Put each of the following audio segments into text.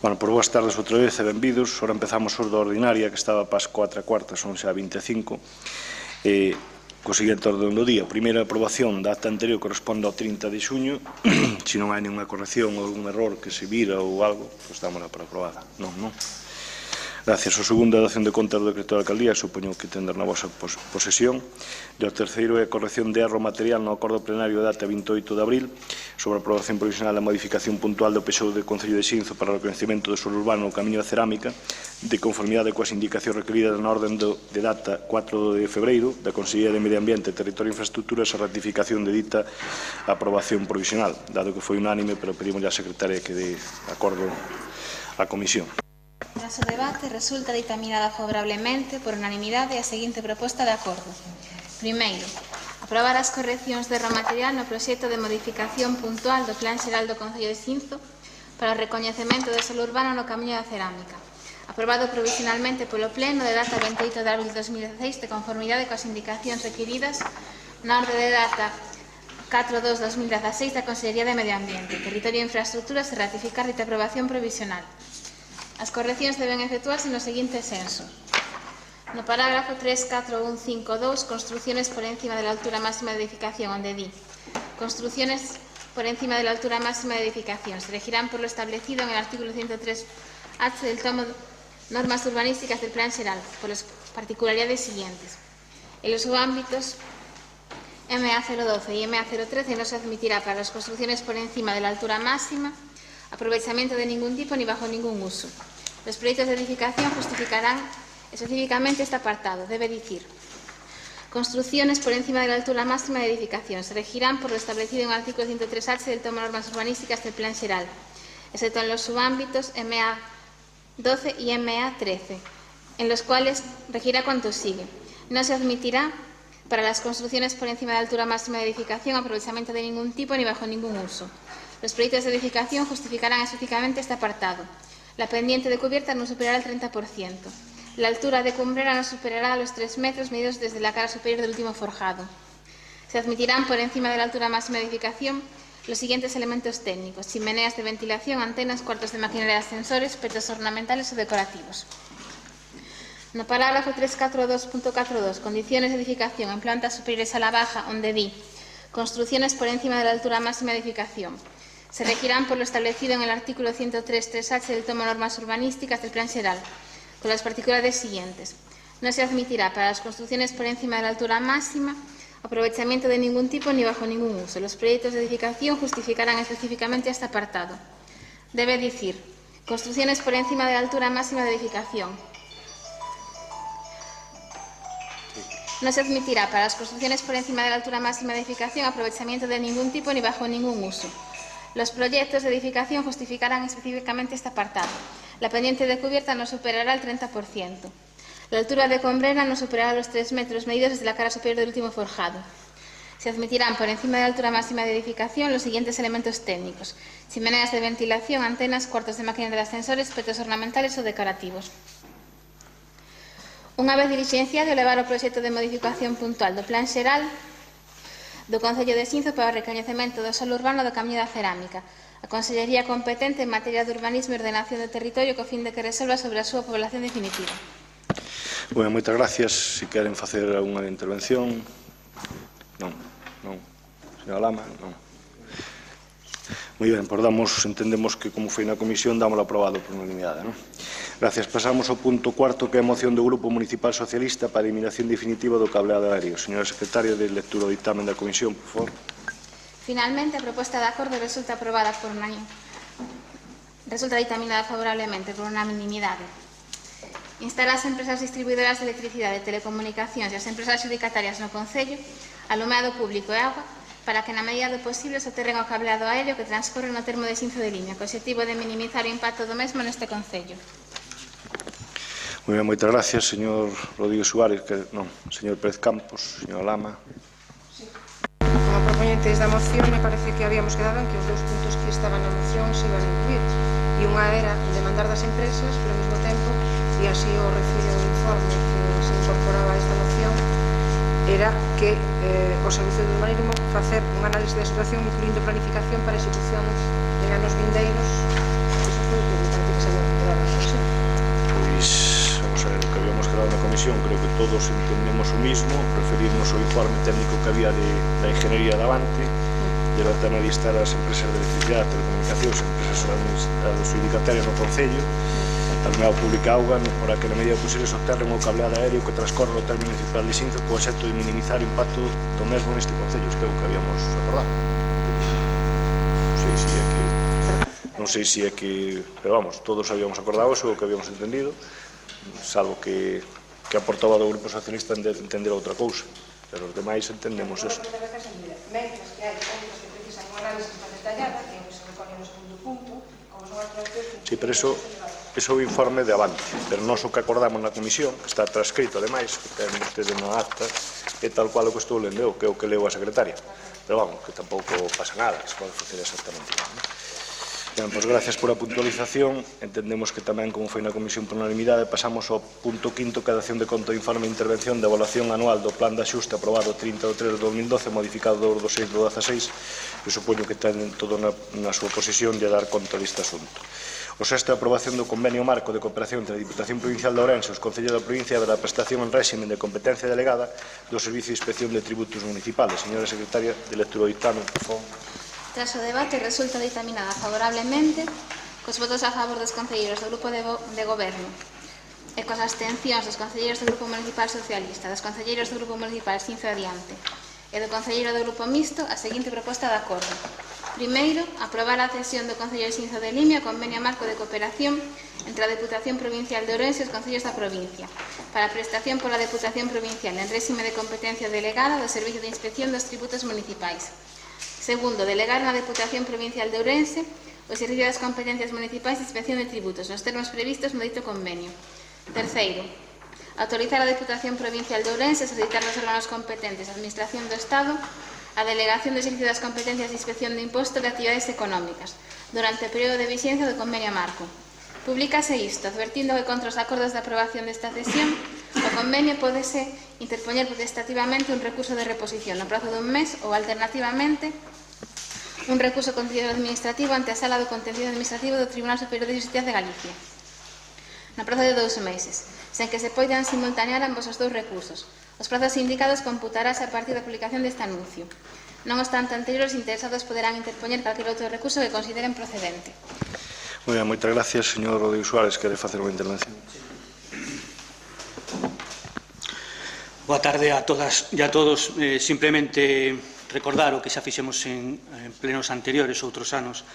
Bueno, por boas tardes outra vez e benvidos. Ora empezamos os da ordinaria, que estaba para as 4:15, son xa 25. Co seguinte orden do día. Primeira aprobación da acta anterior corresponde ao 30 de xuño. Se non hai nenhuma corrección ou algún error que se vira ou algo, pois dámola por aprobada. Non. Gracias. O segundo é a dación de contas do decreto da alcaldía, supoño que tender na vosa posesión. E o terceiro é a corrección de erro material no acordo plenario de data 28 de abril sobre a aprobación provisional da modificación puntual do PSOE do Concello de Xinzo para o reconhecimento do suelo urbano no Camiño da Cerámica, de conformidade coas indicacións requeridas na orden de data 4 de febreiro da Consellería de Medio Ambiente, Territorio e Infraestructuras a ratificación de dita aprobación provisional, dado que foi unánime, pero pedimos á secretaria que dé acordo á comisión. Tras o debate, resulta dictaminada favorablemente por unanimidade a seguinte proposta de acordo. Primeiro, aprobar as correccións de erro material no proxecto de modificación puntual do Plan Xeral do Concello de Xinzo para o recoñecemento do solo urbano no Camiño da Cerámica, aprobado provisionalmente polo Pleno de data 28 de abril de 2016 de conformidade coas indicacións requiridas na orde de data 4/2/2016 da Consellería de Medio Ambiente, Territorio e Infraestructuras e ratificar dita aprobación provisional. As correccións deben efectuarse no seguinte senso. No parágrafo 3.4.1.5.2, construcciones por encima de la altura máxima de edificación, onde di construcciones por encima de la altura máxima de edificación se regirán por lo establecido en el artículo 103H del tomo normas urbanísticas del Plan Xeral, por las particularidades siguientes. En los subámbitos MA012 y MA013 no se admitirá para las construcciones por encima de la altura máxima aprovechamiento de ningún tipo ni bajo ningún uso. Los proyectos de edificación justificarán específicamente este apartado. Debe decir: construcciones por encima de la altura máxima de edificación se regirán por lo establecido en el artículo 103H del tomo de normas urbanísticas del Plan Xeral, excepto en los subámbitos MA12 y MA13, en los cuales regirá cuanto sigue. No se admitirá para las construcciones por encima de la altura máxima de edificación aprovechamiento de ningún tipo ni bajo ningún uso. Los proyectos de edificación justificarán específicamente este apartado. La pendiente de cubierta no superará el 30%. La altura de cumbrera no superará los 3 metros medidos desde la cara superior del último forjado. Se admitirán por encima de la altura máxima de edificación los siguientes elementos técnicos: chimeneas de ventilación, antenas, cuartos de maquinaria de ascensores, petos ornamentales o decorativos. No parágrafo 3.4.2.4.2, condiciones de edificación en plantas superiores a la baja, onde di construcciones por encima de la altura máxima de edificación se regirán por lo establecido en el artículo 103.3H del tomo normas urbanísticas del Plan Xeral, con las particularidades siguientes. No se admitirá para las construcciones por encima de la altura máxima aprovechamiento de ningún tipo ni bajo ningún uso. Los proyectos de edificación justificarán específicamente este apartado. Debe decir: construcciones por encima de la altura máxima de edificación. No se admitirá para las construcciones por encima de la altura máxima de edificación aprovechamiento de ningún tipo ni bajo ningún uso. Los proyectos de edificación justificarán específicamente este apartado. La pendiente de cubierta no superará el 30%. La altura de combrera no superará los 3 metros medidos desde la cara superior del último forjado. Se admitirán por encima de la altura máxima de edificación los siguientes elementos técnicos: chimeneas de ventilación, antenas, cuartos de maquinaria de ascensores, petos ornamentales o decorativos. Unha vez diligenciado elevar o proxecto de modificación puntual do Plan Xeral do Concello de Xinzo para o recoñecemento do solo urbano do Camiño da Cerámica, a Consellería competente en materia de urbanismo e ordenación do territorio co fin de que resolva sobre a súa población definitiva. Bueno, moitas gracias. Se queren facer algunha intervención. Non. Señora Lama, non. Moi ben, pois entendemos que como foi na comisión, dámoslo aprobado por unanimidade, non? Gracias. Pasamos ao punto cuarto, que é a moción do Grupo Municipal Socialista para a eliminación definitiva do cableado aéreo. Señora Secretaria, de lectura do dictamen da comisión, por favor. Finalmente, a proposta de acordo resulta aprobada por unanimidade. Resulta dictaminada favorablemente por unanimidade. Instar as empresas distribuidoras de electricidade, telecomunicacións e as empresas adxudicatarias no Concello, alumeado público e agua, para que na medida do posible soterren o cableado aéreo que transcorre no termo de Xinzo de Limia, co objetivo de minimizar o impacto do mesmo neste Concello. Moi ben, moitas gracias, señor Rodríguez Suárez, señor Pérez Campos, señora Lama. Sí. Como proponentes da moción, me parece que habíamos quedado en que os 2 puntos que estaban na moción se iban a incluir. E unha era demandar das empresas, pero ao mesmo tempo, e así o refiro o informe que se incorporaba a esta moción, era que o Servicio de Urbanismo facer un análisis da situación incluindo planificación para execución en anos vindeiros. Iso foi o que me parece que se había da reflexión. Pois, vamos a ver, o que habíamos quedado na comisión, creo que todos entendemos o mismo, referirnos ao informe técnico que había da Ingeniería de Avante, de analizar as empresas de electricidade, telecomunicacións, empresas adxudicatarias no Concello, a Unidade Pública Auga, para que na medida posible soterren o cableado aéreo que transcorre o término municipal de Xinzo co obxecto de minimizar o impacto do mesmo neste Concello, que é o que habíamos acordado. Non sei se é que, pero vamos, todos habíamos acordado eso, o que habíamos entendido, salvo que a portavoz do Grupo Socialista entender outra cousa, pero os demais entendemos eso. Mentras que hai outros que precisan unha análisis máis detallada, que é o que se recolle no segundo punto, como son as cuestións... Sí, pero eso é o informe de Avante, pero non o que acordamos na comisión, está transcrito, ademais, que ten ustedes na acta, é tal cual o que estou lendo eu, que é o que leo a secretaria. Pero vamos, que tampouco pasa nada, se pode facer exactamente igual. Ben, pois gracias por a puntualización, entendemos que tamén, como foi na comisión por unanimidade, pasamos ao punto quinto, que é a dación de conto de informe de intervención de evaluación anual do plan de axuste aprobado 30 de 3 de 2012, modificado do 6 do 16, que supoño que ten todo na súa posesión de dar conta deste asunto. O sexto é a aprobación do convenio marco de cooperación entre a Diputación Provincial de Ourense e os Concellos da provincia para a prestación en réxime de competencia delegada do Servicio de Inspección de Tributos Municipales. Señora Secretaria, de lectura do dictamen, por favor. Tras o debate, resulta dictaminada favorablemente cos votos a favor dos concelleiros do Grupo de Goberno e cos abstencións dos concelleiros do Grupo Municipal Socialista, dos concelleiros do Grupo Municipal Xinzo Adiante e do concelleiro do Grupo Mixto a seguinte proposta de acordo. Primeiro, aprobar a cesión do Concello de Xinzo de Limia ao convenio marco de cooperación entre a Deputación Provincial de Ourense e os concellos da provincia para a prestación pola Deputación Provincial en réxime de competencia delegada do Servicio de Inspección dos Tributos Municipais. Segundo, delegar na Deputación Provincial de Ourense o Servicio das Competencias Municipais de Inspección de Tributos nos termos previstos no dito convenio. Terceiro, autorizar a Deputación Provincial de Ourense a solicitar nos órganos competentes da Administración do Estado a delegación do exercicio das competencias de inspección de imposto de actividades económicas durante o período de vixencia do convenio marco. Publícase isto, advertindo que contra os acordos de aprobación desta cesión, o convenio pódese interpoñer potestativamente un recurso de reposición no prazo dun mes ou, alternativamente, un recurso contencioso administrativo ante a Sala do Contencioso Administrativo do Tribunal Superior de Xusticia de Galicia, no prazo de 2 meses, sen que se poidan simultanear ambos os dous recursos. Os prazos indicados computarás a partir da publicación deste anuncio. Non obstante anterior, os interesados poderán interpoñer calquer outro recurso que consideren procedente. Moi ben, moitas gracias, señor Rodrigo Suárez, quere facer unha intervención. Boa tarde a todas e a todos. Simplemente recordar o que xa fixemos en plenos anteriores, outros anos,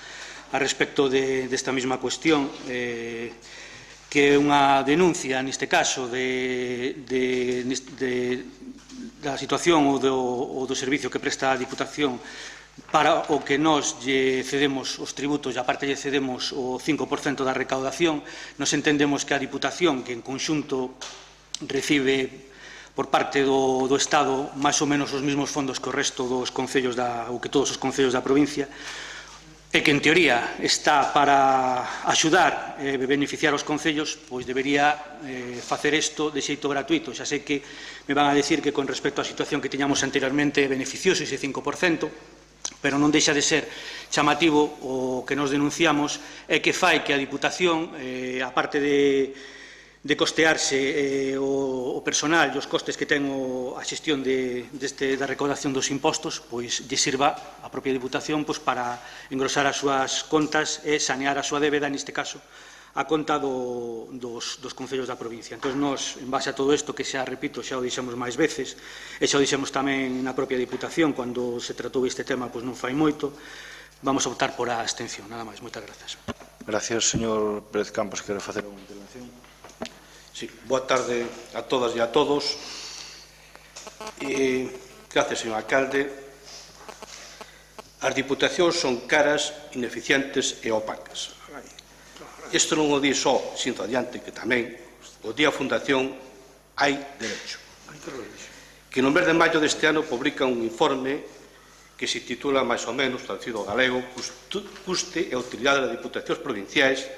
a respecto desta mesma cuestión, que é unha denuncia, neste caso, da situación ou do servicio que presta a Diputación para o que nós lle cedemos os tributos e aparte lle cedemos o 5% da recaudación. Nos entendemos que a Diputación, que en conxunto recibe por parte do Estado máis ou menos os mesmos fondos que o resto dos concellos ou que todos os concellos da provincia, e que en teoría está para axudar e beneficiar os concellos, pois debería facer isto de xeito gratuito. Xa sei que me van a decir que con respecto á situación que tiñamos anteriormente é beneficioso ese 5%, pero non deixa de ser chamativo o que nos denunciamos é que fai que a Diputación, aparte de costearse o personal e os costes que ten a xestión da recaudación dos impostos, pois lle sirva a propia Diputación para engrosar as súas contas e sanear a súa débeda, neste caso, a conta dos concellos da provincia. Entón, nós, en base a todo isto, que xa, repito, xa o dixemos máis veces, e xa o dixemos tamén na propia Diputación, cando se tratou este tema, pois non fai moito, vamos a optar por a abstención. Nada máis. Moitas grazas. Gracias, señor Pérez Campos. Quere facer unha intervención? Sí, boa tarde a todas e a todos. Gracias, señor alcalde. As diputacións son caras, ineficientes e opacas. Isto non o di só Xinzo Adiante, que tamén o día a Fundación Hai Derecho, que no mes de maio deste ano publica un informe que se titula, máis ou menos, traducido ao galego, Custe e utilidade das diputacións provinciais,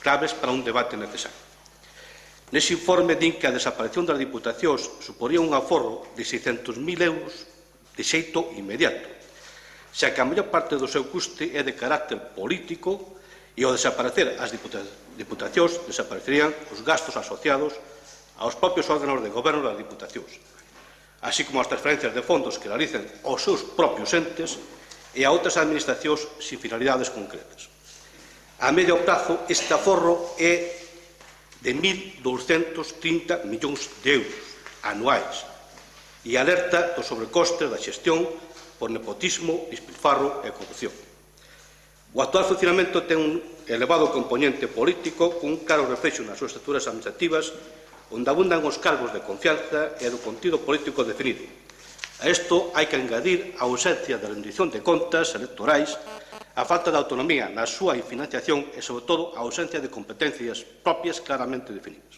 claves para un debate necesario. Nese informe din que a desaparición das diputacións suporía un aforro de 600.000 euros de xeito inmediato, xa que a maior parte do seu custe é de carácter político e ao desaparecer as Diputacións desaparecerían os gastos asociados aos propios órganos de goberno das Diputacións, así como as transferencias de fondos que realicen aos seus propios entes e a outras administracións sin finalidades concretas. A medio prazo, este aforro é de 1.230 millóns de euros anuais e alerta do sobrecoste da xestión por nepotismo, despilfarro e corrupción. O actual funcionamento ten un elevado componente político con un claro reflexo nas súas estruturas administrativas onde abundan os cargos de confianza e do contido político definido. A isto hai que engadir a ausencia de rendición de contas electorais, a falta de autonomía na súa financiación e, sobre todo, a ausencia de competencias propias claramente definidas.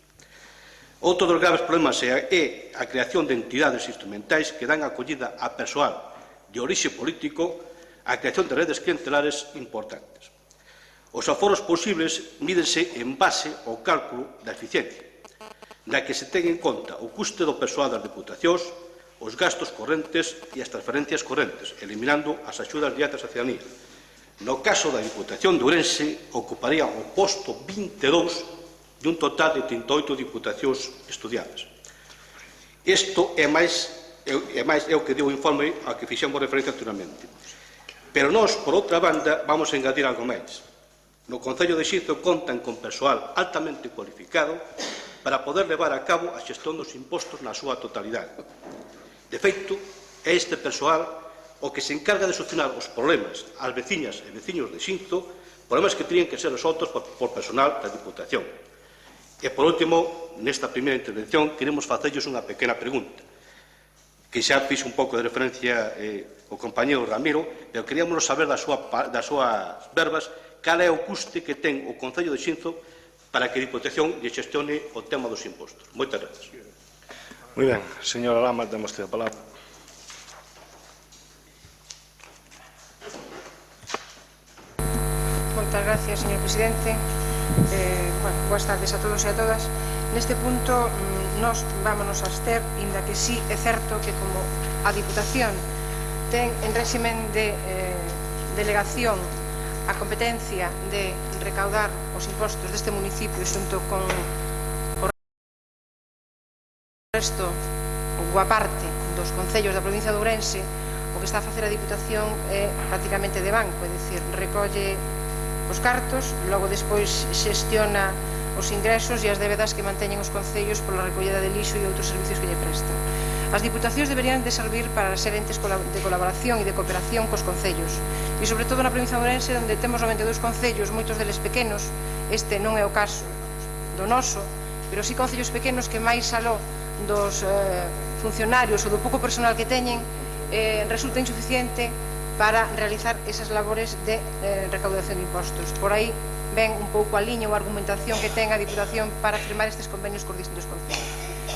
Outro dos graves problemas é a creación de entidades instrumentais que dan acollida a persoal de orixe político, a creación de redes clientelares importantes. Os aforos posibles mídense en base ao cálculo da eficiencia, na que se ten en conta o custe do persoal das Diputacións, os gastos correntes e as transferencias correntes, eliminando as axudas directas á ciudadanía. No caso da Diputación de Ourense, ocuparía o posto 22 de un total de 38 diputacións estudiadas. Isto é o que diu o informe ao que fixemos referencia anteriormente. Pero nós, por outra banda, vamos a engadir algo máis. No Concello de Xinzo contan con persoal altamente cualificado para poder levar a cabo a xestión dos impostos na súa totalidade. De feito, é este persoal o que se encarga de solucionar os problemas ás veciñas e veciños de Xinzo, problemas que terían que ser resoltos por personal da Diputación. E, por último, nesta primeira intervención, queremos facerlles unha pequena pregunta, que xa fixo un pouco de referencia o compañero Ramiro, pero queríamos saber das súas verbas cal é o custe que ten o Concello de Xinzo para que a Diputación lle xestione o tema dos impostos. Moitas gracias. Moi ben, señora Lama, temos a palabra. Moitas gracias, señor presidente. Boas tardes a todos e a todas. Neste punto, nós vámonos a abster, inda que sí é certo que como a Diputación ten en réximen de delegación a competencia de recaudar os impostos deste municipio xunto con o resto ou a parte dos concellos da provincia de Ourense, o que está a facer a Diputación é prácticamente de banco, é dicir, recolle os cartos, logo despois xestiona os ingresos e as débedas que manteñen os concellos pola recollida de lixo e outros servicios que lle prestan. As diputacións deberían de servir para ser entes de colaboración e de cooperación cos concellos e, sobre todo, na provincia de Ourense, onde temos 92 concellos, moitos deles pequenos. Este non é o caso do noso, pero sí concellos pequenos que máis aló dos funcionarios ou do pouco personal que teñen resulta insuficiente para realizar esas labores de recaudación de impostos. Por aí ven un pouco a liña ou a argumentación que ten a Diputación para firmar estes convenios cos distintos concellos.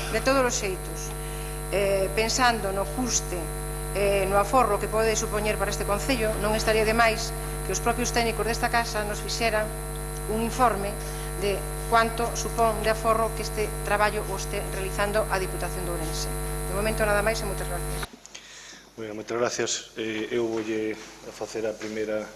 De todos os xeitos, pensando no custe, no aforro que pode supoñer para este concello, non estaría de máis que os propios técnicos desta casa nos fixeran un informe de cuánto supón de aforro que este traballo o este realizando a Diputación de Ourense. De momento nada máis e moitas gracias. Bueno, moitas gracias. Eu voulle a facer a primeira...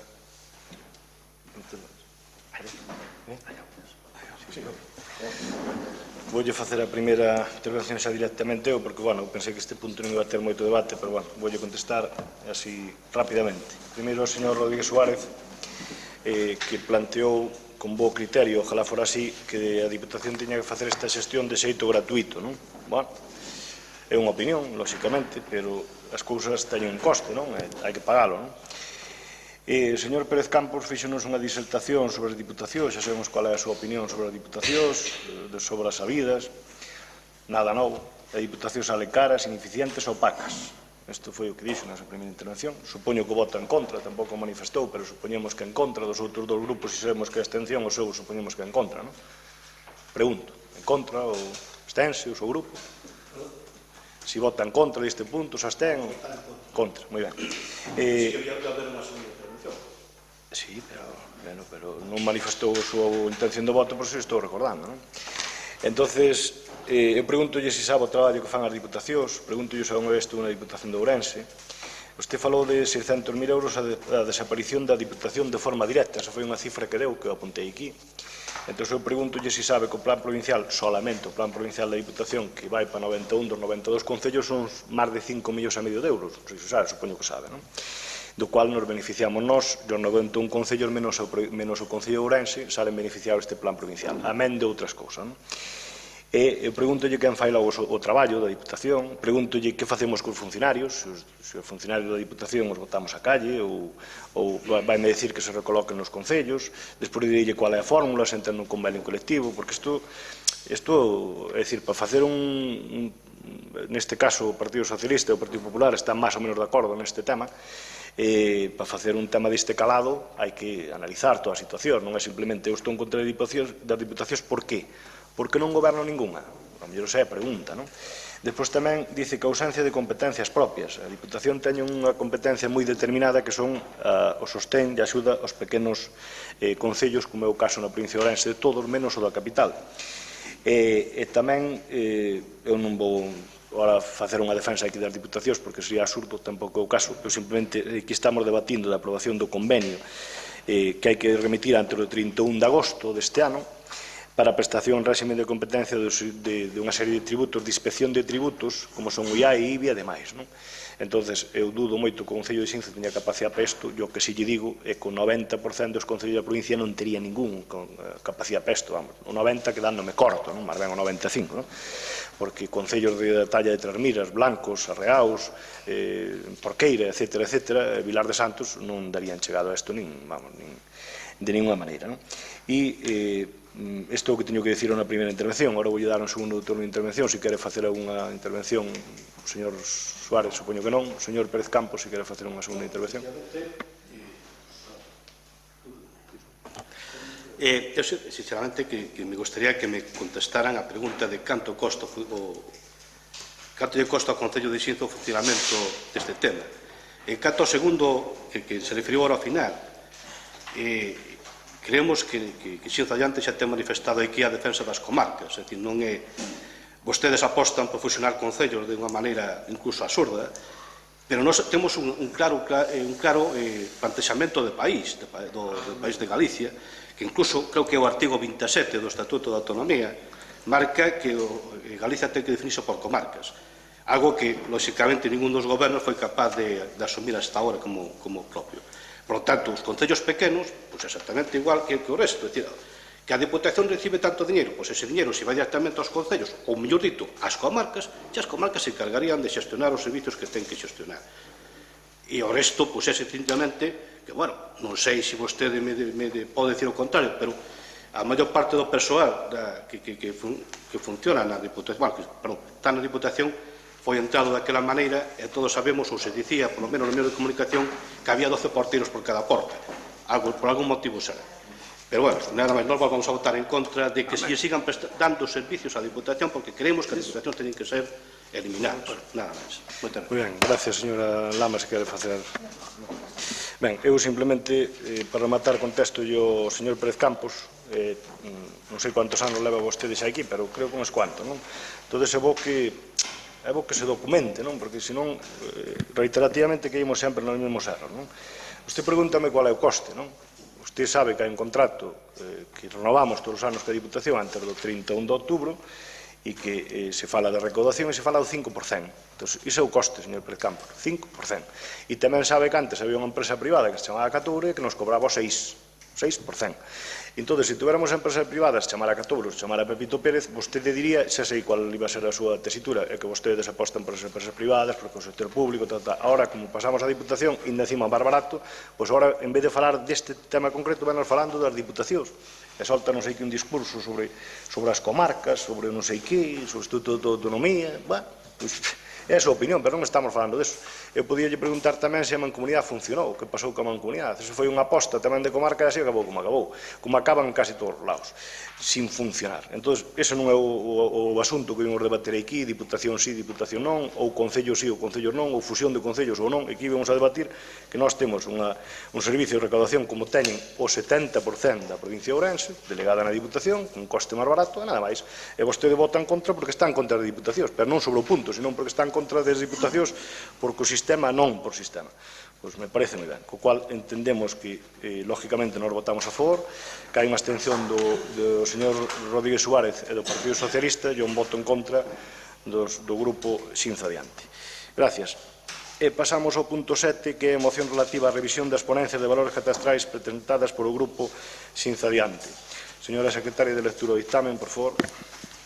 Voulle facer a primeira intervención xa directamente eu, porque, bueno, pensei que este punto non iba a ter moito debate, pero, bueno, voulle contestar así rapidamente. Primeiro, o señor Rodríguez Suárez, que planteou con bo criterio, ojalá fora así, que a Diputación tiña que facer esta xestión de xeito gratuito, non? Bueno, é unha opinión, lóxicamente, pero as cousas teñen un coste, non? Hai que pagalo, non? O señor Pérez Campos fixonos unha disertación sobre as diputacións, xa sabemos cual é a súa opinión sobre as diputacións, sobre as sabidas, nada novo. As diputacións salen caras, ineficientes, opacas. Isto foi o que dixo na súa primeira intervención. Supoño que o voto en contra, tampouco manifestou, pero supoñemos que en contra dos outros dos grupos, se sabemos que a abstención, o seu supoñemos que en contra, non? Pregunto, en contra ou abstense o seu grupo? Si vota en contra deste punto, se abstén ou... Contra, moi ben. Sí, pero non manifestou a súa intención de voto, por eso estou recordando, non? Entonces, eu pregúntolle se sabe o traballo que fan as diputacións, pregúntolle se non é isto unha Diputación de Ourense, Vostede falou de 600.000 euros a desaparición da Diputación de forma directa. Esa foi unha cifra que deu, que eu apuntei aquí. Entón, eu pregúntolle se sabe que o plan provincial, solamente o plan provincial da Diputación, que vai para 91 dos 92 concellos, son máis de 5,5 millóns de euros. Non sei se sabe, supoño que sabe, non? Do cual nos beneficiamos nós, dos 91 concellos menos o Concello de Ourense, salen beneficiados este plan provincial, amén de outras cousas, non? E eu pregúntolle quen fai logo o traballo da Diputación, pregúntolle que facemos cos funcionarios, se os funcionarios da Diputación os botamos a calle ou vaime dicir que se recoloquen nos concellos, despois dirille cual é a fórmula, se entran nun convenio colectivo, porque isto, é dicir, para facer neste caso o Partido Socialista e o Partido Popular están máis ou menos de acordo neste tema, para facer un tema deste calado hai que analizar toda a situación, non é simplemente eu estou en contra das Diputacións, por qué? Porque non goberno ninguna? A mellor esa é a pregunta, non? Despois tamén dice que a ausencia de competencias propias. A Diputación ten unha competencia moi determinada que son o sostén e axuda aos pequenos concellos, como é o caso na provincia de Ourense, de todos menos o da capital. E tamén, eu non vou agora facer unha defensa aquí das Diputacións, porque sería absurdo, tampouco é o caso, eu simplemente aquí estamos debatindo da aprobación do convenio que hai que remitir antes do 31 de agosto deste ano, para a prestación en réxime de competencia de unha serie de tributos, de inspección de tributos, como son o IAE, IBI e demais. Entón, eu dudo moito que o Concello de Xinzo teña capacidade para isto, e o que si lle digo é que o 90% dos concellos da provincia non tería ningún capacidade para isto, vamos, o 90% quedándome corto, máis ben o 95%, porque concellos de talla de Trasmiras, Blancos, Arreaus, Porqueira, etc., Vilar de Santos, non darían chegado a isto de ninguna maneira. E isto é o que teño que dicir na primeira intervención. Agora vou dar un segundo turno de intervención. Se quere facer unha intervención o señor Suárez, supoño que non. O señor Pérez Campos, se quere facer unha segunda intervención. Eu, sinceramente, que me gustaría que me contestaran a pregunta de canto lle costa ao Concello de Xinzo o funcionamento deste tema. Canto ao segundo que se referiu agora ao final, creemos que Xinzo Allante xa ten manifestado aquí a defensa das comarcas, é dicir, non é... Vostedes apostan por fusionar concellos de unha maneira incluso absurda, pero nós temos un claro plantexamento de país, do país de Galicia, que incluso creo que o artigo 27 do Estatuto da Autonomía marca que Galicia ten que definirse por comarcas, algo que, lóxicamente, ningún dos gobernos foi capaz de asumir hasta ahora como propio. Por lo tanto, os concellos pequenos, pois exactamente igual que o resto, é dicir, que a Diputación recibe tanto dinheiro, pois ese dinheiro se vai directamente aos concellos, ou mellor dito, ás comarcas, e as comarcas se encargarían de xestionar os servicios que ten que xestionar. E o resto, pois é sencillamente, que, bueno, non sei se vostede me pode dicir o contrario, pero a maior parte do persoal que funciona na Diputación, está na Diputación, foi entrado daquela maneira, e todos sabemos, ou se dicía, polo menos no medio de comunicación, que había 12 porteiros por cada porta. Por algún motivo será. Pero, bueno, nada máis, nós vamos a votar en contra de que se sigan dando servicios á Diputación, porque creemos que as Diputacións teñen que ser eliminadas. Nada máis. Moitas gracias. Moi ben, gracias, señora Lama, se quere facer... Ben, eu simplemente, para rematar, contesto ao señor Pérez Campos, non sei quantos anos leva vostede xa aquí, pero creo que uns cuantos, non? Entón, é bo que se documente, non? Porque senón, reiterativamente, caímos sempre nos mesmos erros, non? Vostede pregúntame cual é o coste, non? Vostede sabe que hai un contrato que renovamos todos os anos que a Diputación antes do 31 de outubro e que se fala de recaudación e se fala do 5%. Entón, iso é o coste, señor Pérez Campos, 5%. E tamén sabe que antes había unha empresa privada que se chamaba Catoure que nos cobraba o 6%. Entón, se tuviéramos empresas privadas chamar a Catouro, chamar a Pepito Pérez, vostede diría, xa sei qual iba a ser a súa tesitura, é que vostedes apostan por as empresas privadas, por o sector público, Ahora, como pasamos a Diputación, ainda encima máis barato, pois agora, en vez de falar deste tema concreto, venos falando das Diputacións. E solta non sei que un discurso sobre as comarcas, sobre non sei que, sobre o Estatuto de Autonomía, pois... É a súa opinión, pero non estamos falando disso. Eu podía preguntar tamén se a Mancomunidade funcionou, que pasou coa Mancomunidade. Se foi unha aposta tamén de comarca e así acabou como acabou, como acaban en casi todos os lados, sin funcionar. Entón, ese non é o asunto que vimos debater aquí, Diputación sí, Diputación non, ou Concello sí ou Concello non, ou fusión de Concellos ou non. Aquí vamos a debatir que nós temos un servicio de recaudación como teñen o 70% da provincia de Ourense, delegada na Diputación, con un coste máis barato e nada máis. E vostede vota en contra porque está en contra de Diputacións, pero non sobre o punto, senón porque está en contra das diputacións porque o sistema non por sistema. Pois me parece moi ben, co cual entendemos que, lógicamente, nós votamos a favor, que hai unha abstención do señor Rodríguez Suárez e do Partido Socialista e un voto en contra do grupo Xinzo Adiante. Gracias. E pasamos ao punto 7, que é a moción relativa á revisión das ponencias de valores catastrais presentadas polo grupo Xinzo Adiante. Señora Secretaria de Lectura do Dictamen, por favor.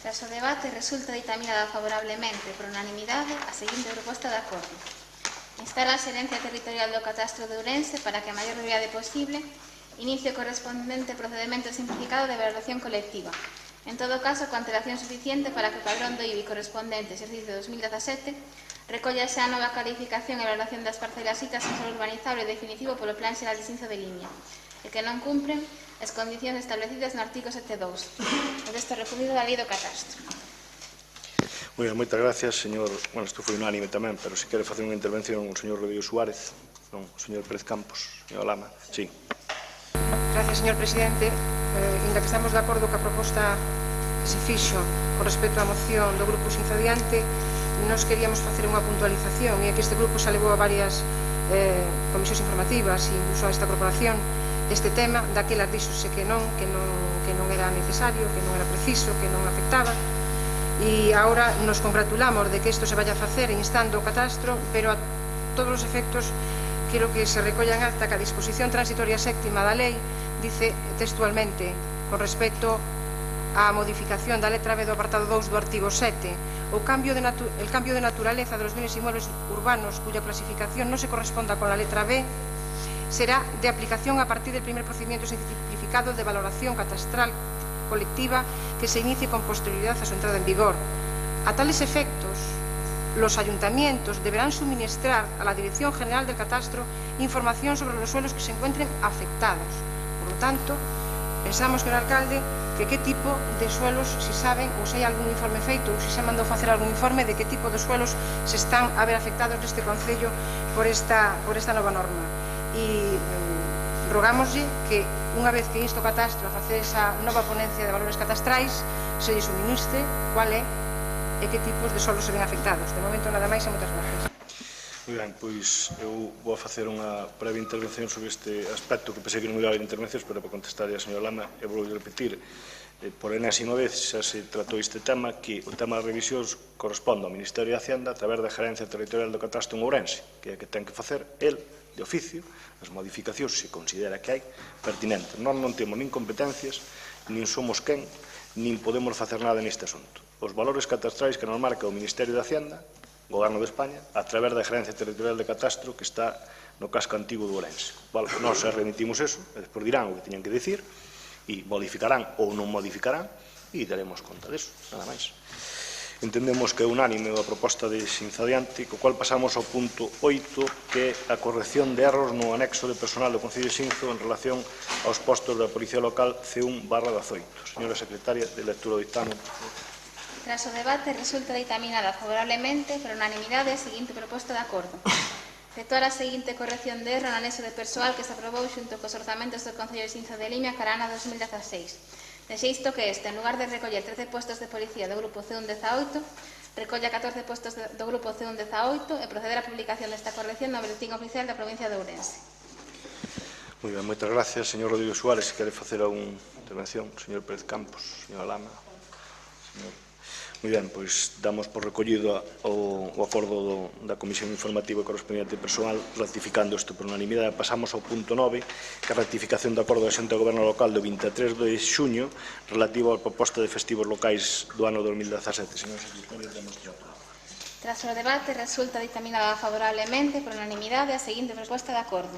Tras o debate, resulta dictaminada favorablemente por unanimidade a seguinte proposta de acordo. Instar a Xerencia Territorial do Catastro de Ourense para que a maior brevidade posible inicie o correspondente procedimento simplificado de valoración colectiva. En todo caso, con antelación suficiente para que o padrón do IBI correspondente exercicio 2017 recolla xa a nova calificación e valoración das parcelas sitas en solo urbanizable definitivo polo Plan Xeral de Xinzo de Limia, e que non cumpren as condicións establecidas no artigo 7.2, o texto refundido da Lei do Catastro. Moi ben, moitas gracias, señor. Bueno, isto foi unánime tamén, pero se quere facer unha intervención o señor Rodríguez Suárez, non, o señor Pérez Campos, señor Lama. Sí. Gracias, señor presidente. Inda que estamos de acordo que a proposta que se fixo con respecto á moción do Grupo Xinzo Adiante, nos queríamos facer unha puntualización, e que este grupo xa levou a varias comisións informativas e incluso a esta corporación este tema, daquelas díxose que non era necesario, que non era preciso, que non afectaba, e agora nos congratulamos de que isto se vaya a facer instando o catastro, pero a todos os efectos quero que se recolla en acta que a disposición transitoria séptima da lei dice textualmente con respecto á modificación da letra B do apartado 2 do artigo 7 el cambio de naturaleza de los bienes inmuebles urbanos cuya clasificación no se corresponda con la letra B será de aplicación a partir del primer procedimiento simplificado de valoración catastral colectiva que se inicie con posterioridad a su entrada en vigor. A tales efectos, los ayuntamientos deberán suministrar a la Dirección General del Catastro información sobre los suelos que se encuentren afectados. Por lo tanto, pensamos, señor alcalde, que qué tipo de suelos, si saben, ou se hai algún informe feito, ou se se mandou facer algún informe de que tipo de suelos se están a ver afectados neste concello por esta nova norma. E rogámoslle que, unha vez que insto o catastro a facer esa nova ponencia de valores catastrais, se lle suministre cual é e que tipos de solos se ven afectados. De momento, nada máis e moitas gracias. Moi ben, pois eu vou facer unha breve intervención sobre este aspecto que pensei que non ia haber intervencións, pero para contestar a señora Lama, eu vou repetir por enésima vez, xa se tratou este tema, que o tema das revisións corresponde ao Ministerio de Hacienda a través da Gerencia Territorial do Catastro en Ourense, que é a que ten que facer el, de oficio, as modificacións se considera que hai pertinentes. Nós non temos nin competencias, nin somos quen, nin podemos facer nada neste asunto. Os valores catastrais que nos marca o Ministerio de Hacienda, o Goberno de España, a través da Gerencia Territorial de Catastro que está no casco antigo do Ourense. Nós remitimos eso, e despois dirán o que teñan que dicir, e modificarán ou non modificarán, e daremos conta deso, nada máis. Entendemos que é unánime a proposta de Xinzo Adiante, co cual pasamos ao punto 8, que é a corrección de erros no anexo de personal do Concello de Xinzo en relación aos postos da Policía Local C1/18. Señora Secretaria de Lectura do Dictamen. Tras o debate, resulta dictaminada favorablemente por unanimidade a seguinte proposta de acordo. Efectuar a seguinte corrección de erro no anexo de persoal que se aprobou xunto cos orzamentos do Concello de Xinzo de Limia cara ano 2016. De xeito que este, en lugar de recoller 13 postos de policía do grupo C1/18, recolla 14 postos do grupo C1/18 e proceder á publicación desta corrección no Boletín Oficial da provincia de Ourense. Moi ben, moitas gracias. Señor Rodríguez Suárez, se quere facer algunha intervención. Señor Pérez Campos, señor Lama. Moi ben, pois damos por recollido o acordo da Comisión Informativa Correspondiente Personal ratificando isto por unanimidade. Pasamos ao punto 9, que é a ratificación do acordo da Xunta de Goberno Local do 23 de xuño relativo á proposta de festivos locais do ano 2017. Señor Secretario, temos que aprobar. Tras o debate, resulta dictaminada favorablemente por unanimidade a seguinte proposta de acordo.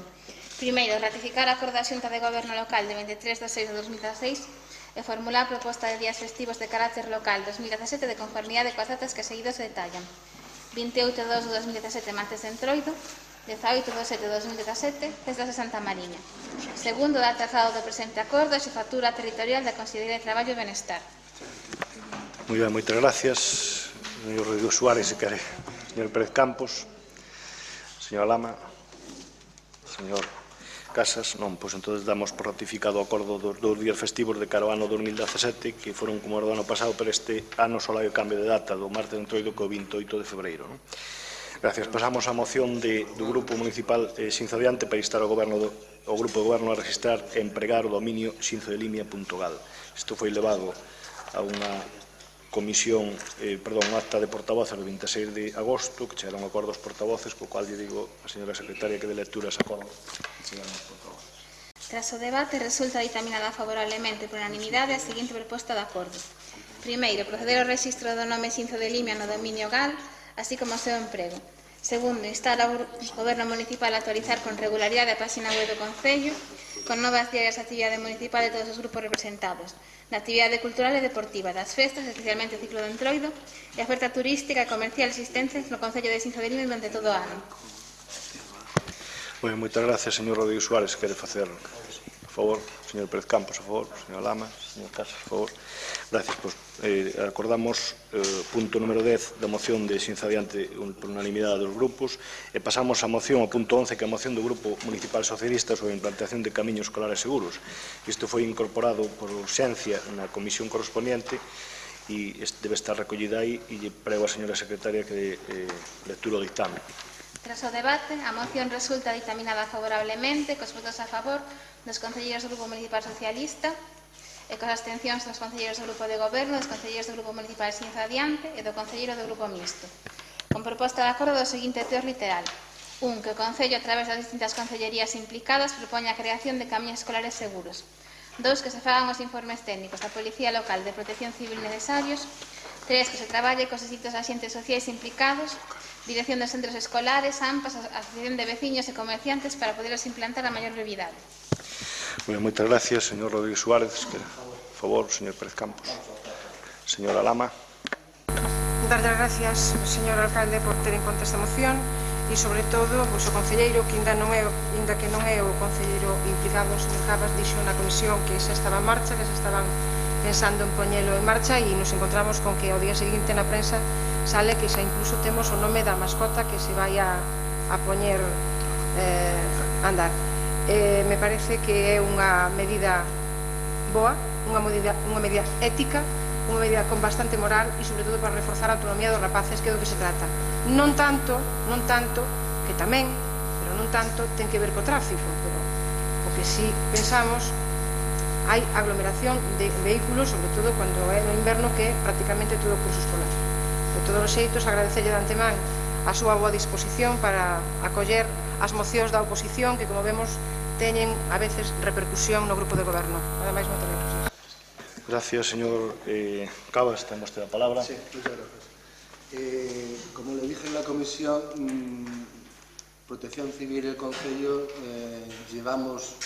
Primeiro, ratificar a acordo da Xunta de Goberno Local de 23 de 6 de 2016 e formular a proposta de días festivos de carácter local 2017 de conformidade coas datas que seguidos se detallan. 28 de 2 de 2017, martes de Entroido, 18 de 7 de 2017, festas de Santa Mariña. Segundo, dar trazado do presente acordo a xefatura territorial da Consellería de Traballo e Benestar. Moi ben, moitas gracias. Señor Rodríguez Suárez, se quere. Señor Pérez Campos, señor Lama, señor casas, non, pois entón damos por ratificado o acordo dos 2 días festivos de cara ao ano 2017, que foron como o do ano pasado, pero este ano só hai o cambio de data do martes entroido co 28 de febreiro. Non? Gracias. Pasamos á moción do Grupo Municipal Xinzo Adiante para instar ao Grupo de Goberno a registrar e empregar o dominio xinzodelimia.gal. Isto foi levado a unha comisión, un acta de portavoces do 26 de agosto, que chegaron a acordo dos portavoces, co cual lle digo a señora secretaria que de lectura ese acordo. Tras o debate, resulta ditaminada favorablemente por unanimidade a seguinte proposta de acordo. Primeiro, proceder ao rexistro do nome Xinzo de Limia no dominio GAL, así como o seu emprego. Segundo, instar ao Goberno Municipal a actualizar con regularidade a página web do Concello, con novas diarias de actividade municipal de todos os grupos representados, na actividade cultural e deportiva, das festas, especialmente o ciclo do Entroido, e a oferta turística e comercial existentes no Concello de Xinzo de Limia durante todo o ano. Moi, moitas gracias, señor Rodríguez Suárez. Quere facer, por favor, señor Pérez Campos, por favor, señor Lama, señor Casas, por favor. Gracias. Pois, acordamos punto número 10 da moción de Xinzo Adiante por unanimidade dos grupos e pasamos a moción ao punto 11, que é a moción do Grupo Municipal Socialista sobre a implantación de camiños escolares seguros. Isto foi incorporado por urxencia na comisión correspondiente e debe estar recollida aí e lle prego a señora secretaria que lectura o dictamen. Tras o debate, a moción resulta ditaminada favorablemente cos votos a favor dos concelleiros do Grupo Municipal Socialista e cos abstencións dos concelleiros do Grupo de Goberno, dos concelleiros do Grupo Municipal Xinzo Adiante e do concelleiro do Grupo Mixto. Con proposta de acordo do seguinte teor literal. 1. Que o Concello, a través das distintas concellerías implicadas, propoña a creación de camiños escolares seguros. 2. Que se fagan os informes técnicos da Policía Local de Protección Civil necesarios. 3. Que se traballe cos distintos axentes sociais implicados, dirección dos centros escolares, AMPAs, asociación de veciños e comerciantes para poderlos implantar a maior brevidade. Moitas gracias, señor Rodríguez Suárez. Por favor, señor Pérez Campos. Señora Lama. Darlle as gracias, señor alcalde, por ter en conta esta moción e, sobre todo, o concelleiro, que ainda que non é o concelleiro implicado, o señor Cabas, dixo na comisión que xa estaba en marcha, que xa estaban pensando en poñelo en marcha e nos encontramos con que ao día seguinte na prensa sale que xa incluso temos o nome da mascota que se vai a poñer a andar. Me parece que é unha medida boa, unha medida ética, unha medida con bastante moral e, sobre todo, para reforzar a autonomía dos rapaces, que é do que se trata. Non tanto, que tamén, pero non tanto, ten que ver co tráfico, pero o que si pensamos, hai aglomeración de vehículos, sobre todo cando é no inverno, que é prácticamente todo o curso escolar. De todos os xeitos, agradecelle de antemán a súa boa disposición para acoller as mocións da oposición que, como vemos, teñen a veces repercusión no grupo de goberno. Ademais, moitas gracias. Gracias, señor Cabas. Ten vostede a palabra. Sí, muchas gracias. Como le dije en la comisión, Protección Civil y el Concello llevamos...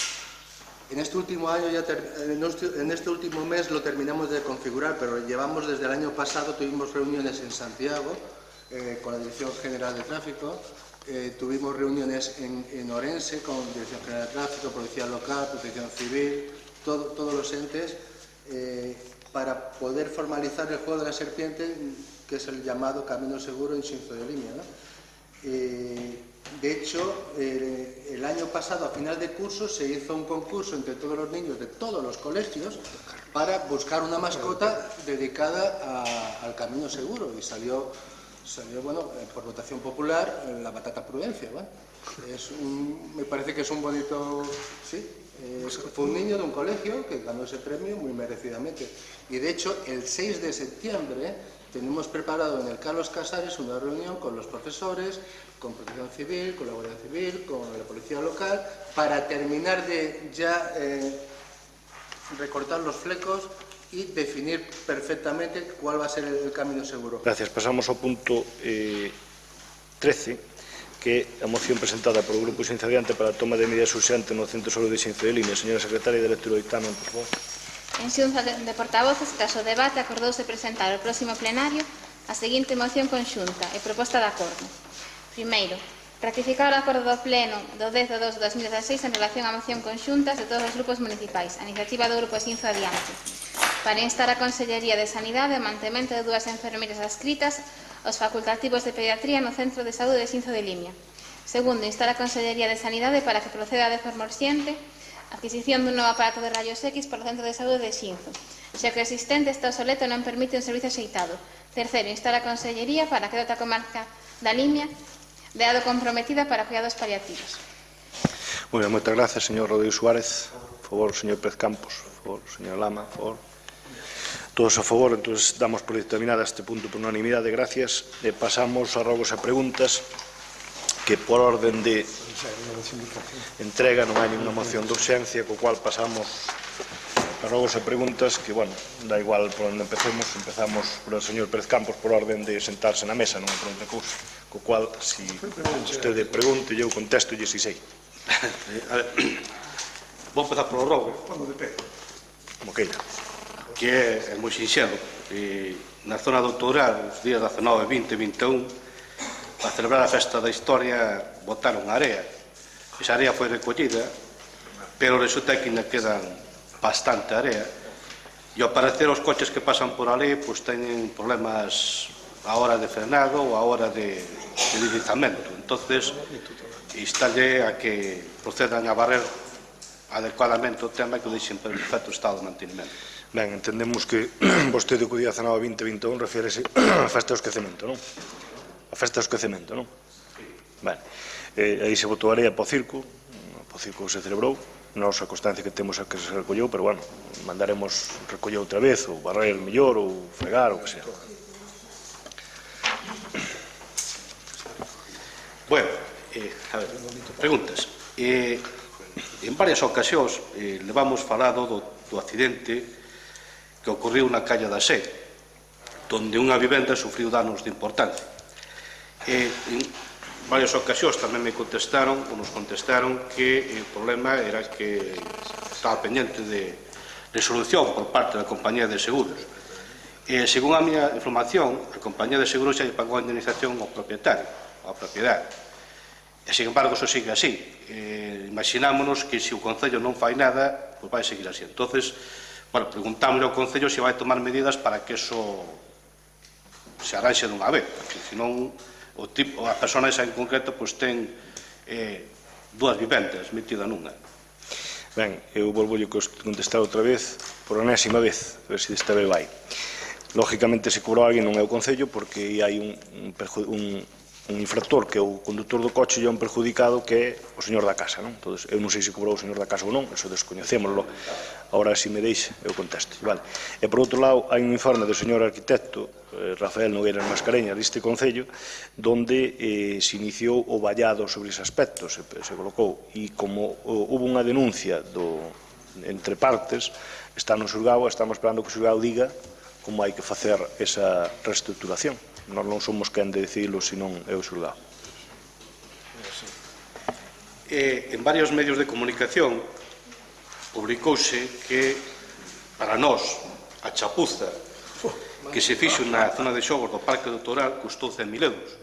En este último año, en este último mes lo terminamos de configurar, pero llevamos desde el año pasado, tuvimos reuniones en Santiago con la Dirección General de Tráfico, tuvimos reuniones en Orense con Dirección General de Tráfico, Policía Local, Protección Civil, todos los entes, para poder formalizar el juego de la serpiente, que es el llamado Camino Seguro en Xinzo de Limia, ¿no? De hecho, el año pasado, a final de curso, se hizo un concurso entre todos los niños de todos los colegios para buscar una mascota dedicada al Camino Seguro y salió bueno, por votación popular, la Batata Prudencia. Bueno, me parece que es un bonito... Sí, fue un niño de un colegio que ganó ese premio muy merecidamente. Y de hecho, el 6 de septiembre tenemos preparado en el Carlos Casares una reunión con los profesores, con Protección Civil, con la Guardia Civil, con la Policía Local, para terminar de ya recortar los flecos y definir perfectamente cuál va a ser el camino seguro. Gracias. Pasamos ao punto 13, que é a moción presentada polo Grupo Xinzo Adiante para a toma de medidas urxentes no Centro de Saúde de Xinzo de Limia. Señora secretaria de lectura do dictamen, por favor. En xunta de portavoces, tras o debate, acordouse presentar ao próximo plenario a seguinte moción conxunta e proposta de acordo. Primeiro, ratificar o acordo do Pleno do 10 de 2 de 2016 en relación á moción conxuntas de todos os grupos municipais, a iniciativa do Grupo Xinzo Adiante, para instar a Consellería de Sanidade o mantemento de 2 enfermeiras adscritas aos facultativos de pediatría no Centro de Saúde de Xinzo de Limia. Segundo, instar a Consellería de Sanidade para que proceda de forma urxente a adquisición dun novo aparato de rayos X para o Centro de Saúde de Xinzo, xa que o existente está obsoleto e non permite un servizo axeitado. Terceiro, instar a Consellería para que dote a comarca da Limia de ado comprometida para cuidados paliativos. Moi ben, moitas gracias, señor Rodríguez Suárez. Por favor, señor Pérez Campos. Por favor, señor Lama. Por favor. Todos a favor, entón damos por determinada este punto por unanimidade. Gracias. E pasamos a rogos e preguntas que por orden de entrega non hai ninguna moción de urxencia, co cual pasamos a rogos e preguntas que, bueno, da igual por onde empecemos. Empezamos por el señor Pérez Campos por orden de sentarse na mesa, non é por outra cousa. Co cual, se vostede pregunte, eu contesto e si sei. Vou empezar polo rogo, Como queira. que é moi sinxelo. Na zona doutoral, os días 19, 20 e 21, para celebrar a festa da historia, botaron area. Esa area foi recollida, pero resulta que ainda quedan bastante area. E ao parecer os coches que pasan por ali pois teñen problemas a hora de frenado ou a hora de deslizamento. Entonces, installe a que procedan a barrer adecuadamente o tema e que o deixen en perfecto estado de mantenimento. Ben, entendemos que vostede co día 19, 20 e 21 refírese a festa do esquecemento, non? A festa do esquecemento, non? Ben, aí se botou areia para o circo se celebrou, nos a constancia que temos a que se recolleu, pero, bueno, mandaremos recoller outra vez, ou barrer mellor, ou fregar, ou que sea. Bueno, a ver, preguntas. En varias ocasións levamos falado do accidente que ocorreu na calle da Sé, donde unha vivenda sufriu danos de importancia. En varias ocasións tamén me contestaron, ou nos contestaron, que o problema era que estaba pendente de resolución por parte da compañía de seguros. Según a miña información, a compañía de seguros xa lle pagou a indemnización ao propietario, á propiedade. E, sin embargo, eso sigue así. Imaginámonos que se o Concello non fai nada, pois vai seguir así. Entonces, bueno, preguntámosle ao Concello se vai tomar medidas para que eso se arranxe dunha vez, porque senón a persona esa en concreto pois ten dúas vivendas metidas nunha. Ben, eu volvo a contestar outra vez, por enésima vez, a ver se desta vez vai. Lógicamente, se cobrou alguén non é o Concello, porque hai un infractor que é o conductor do coche e é un perjudicado que é o señor da casa, non? Entón, eu non sei se cobrou o señor da casa ou non, eso descoñecémoslo. Agora, se me deixe, eu contesto. Vale. E, por outro lado, hai un informe do señor arquitecto Rafael Nogueiras Mascareñas deste Concello, donde se iniciou o vallado sobre ese aspecto, se colocou, e como houve unha denuncia entre partes, está no xulgado, estamos esperando que o xulgado diga como hai que facer esa reestructuración. Nós non somos quen de decirlo, senón é o xulgado. En varios medios de comunicación publicouse que para nós a chapuza que se fixo na zona de xogos do Parque Doutoral custou 100.000 euros,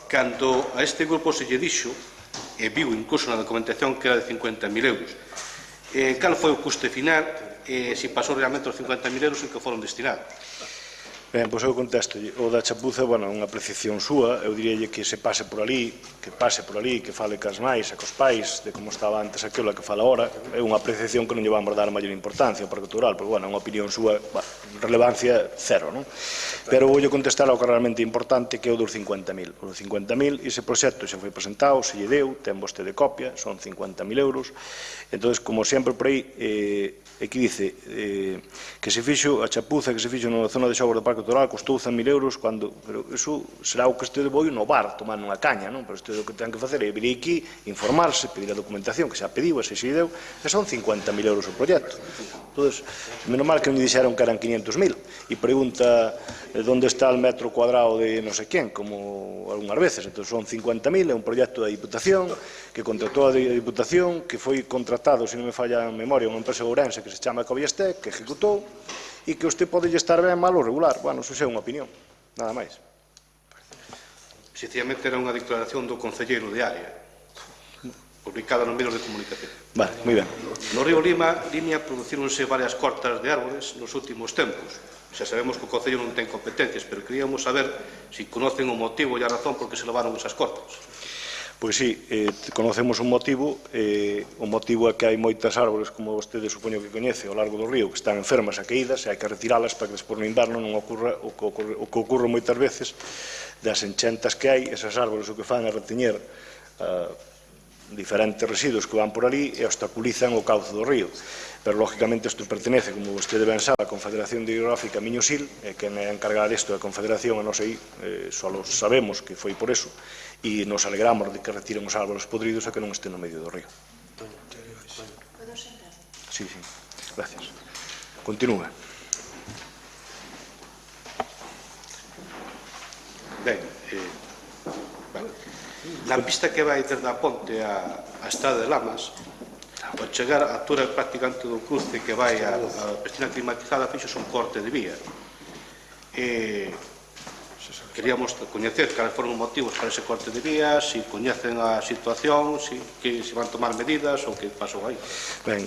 cando a este grupo se lle dixo, e viu incluso na documentación, que era de 50.000 euros. Cal foi o custe final, se pasou realmente os 50.000 euros en que foron destinados? Ben, pois eu contesto. O da chapuza, bueno, é unha apreciación súa. Eu diríalle que se pase por ali, que fale cas máis, e cos pais, de como estaba antes aquilo que fala ahora. É unha apreciación que non lle vamos dar maior importancia ao Parque Doutoral, porque, bueno, é unha opinión súa, relevancia cero, non? Pero voulle contestar ao que realmente é importante, que é o dos 50.000. O dos 50.000, ese proxecto xa foi presentado, se lle deu, ten vostede copia, son 50.000 euros. Entón, como sempre por aí, aquí dice que se fixo a chapuza que se fixo na zona de xogos do Parque Doutoral custou 100.000 euros, pero iso será o que este foi no bar tomando unha caña, non? Pero este o que ten que facer é vir aquí, informarse, pedir a documentación que xa pediu, se xe deu, e son 50.000 euros o proxecto. Entón, menos mal que me dixeron que eran 500.000 e pregunta onde está el metro cuadrado de non sei quen, como algunhas veces. Entón, son 50.000, é un proxecto da Diputación que contratou a Diputación, que foi contratado, se non me falla a memoria, unha empresa de Ourense que se chama Coviastec, que ejecutou, e que usted pode estar ben, mal ou regular. Bueno, eso é unha opinión, nada máis. Sencillamente era unha declaración do concelleiro de área, publicada nos medios de comunicación. Vale, moi ben. No río Limia producíronse varias cortas de árboles nos últimos tempos. Xa sabemos que o Concello non ten competencias, pero queríamos saber se conocen o motivo e a razón por que se levaron esas cortas. Pois sí, conocemos un motivo. O motivo é que hai moitas árbores, como vostede supoño que coñece, ao largo do río, que están enfermas e caídas, e hai que retiralas para que despois no inverno non ocorra o que ocorre moitas veces das enchentas que hai. Esas árbores o que fan é reteñer diferentes residuos que van por ali e obstaculizan o cauce do río. Pero, lógicamente, isto pertenece, como vostede ben sabe, a Confederación Hidrográfica Miño-Sil, e quen é encargada disto é a Confederación, e non sei, só lo sabemos que foi por eso, e nos alegramos de que retiren os árboles podridos e que non estén no medio do río. Sí, sí, gracias. Continúa. Ben, na pista que vai desde a ponte á Estrada de Lamas, ao chegar a altura prácticamente do cruce que vai a piscina climatizada, fixos un corte de vía. Queríamos coñecer cales foron os motivos para ese corte de vía, se coñecen a situación, se van tomar medidas ou que pasou aí. Ben,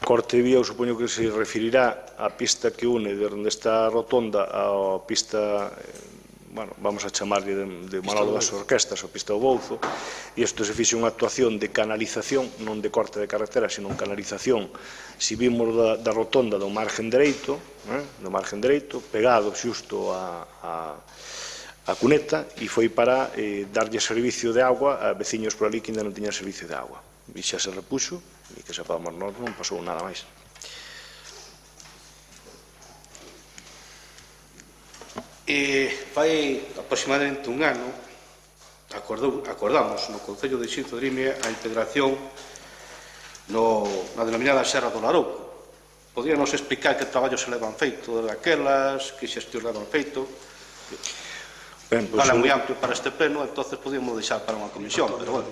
corte de vía, eu supoño que se referirá á pista que une de onde está a rotonda á pista, bueno, vamos a chamarlle de Manolo das Orquestas, a pista do Bouzo, e isto se fixe unha actuación de canalización, non de corte de carretera, sino en canalización, se vimos da rotonda do margen dereito, pegado xusto a cuneta, e foi para darlle servicio de agua a veciños por ali que ainda non tiñan servicio de agua. E xa se repuxo, e que sepamos nós non pasou nada máis. Fai aproximadamente un ano acordamos no Concello de Xinzo de Limia a integración na denominada Serra do Larouco. Podíanos explicar que traballos se levan feito daquelas, que xestión levan feito? Fala moi amplio para este pleno, entonces podíamos deixar para unha comisión, pero bueno.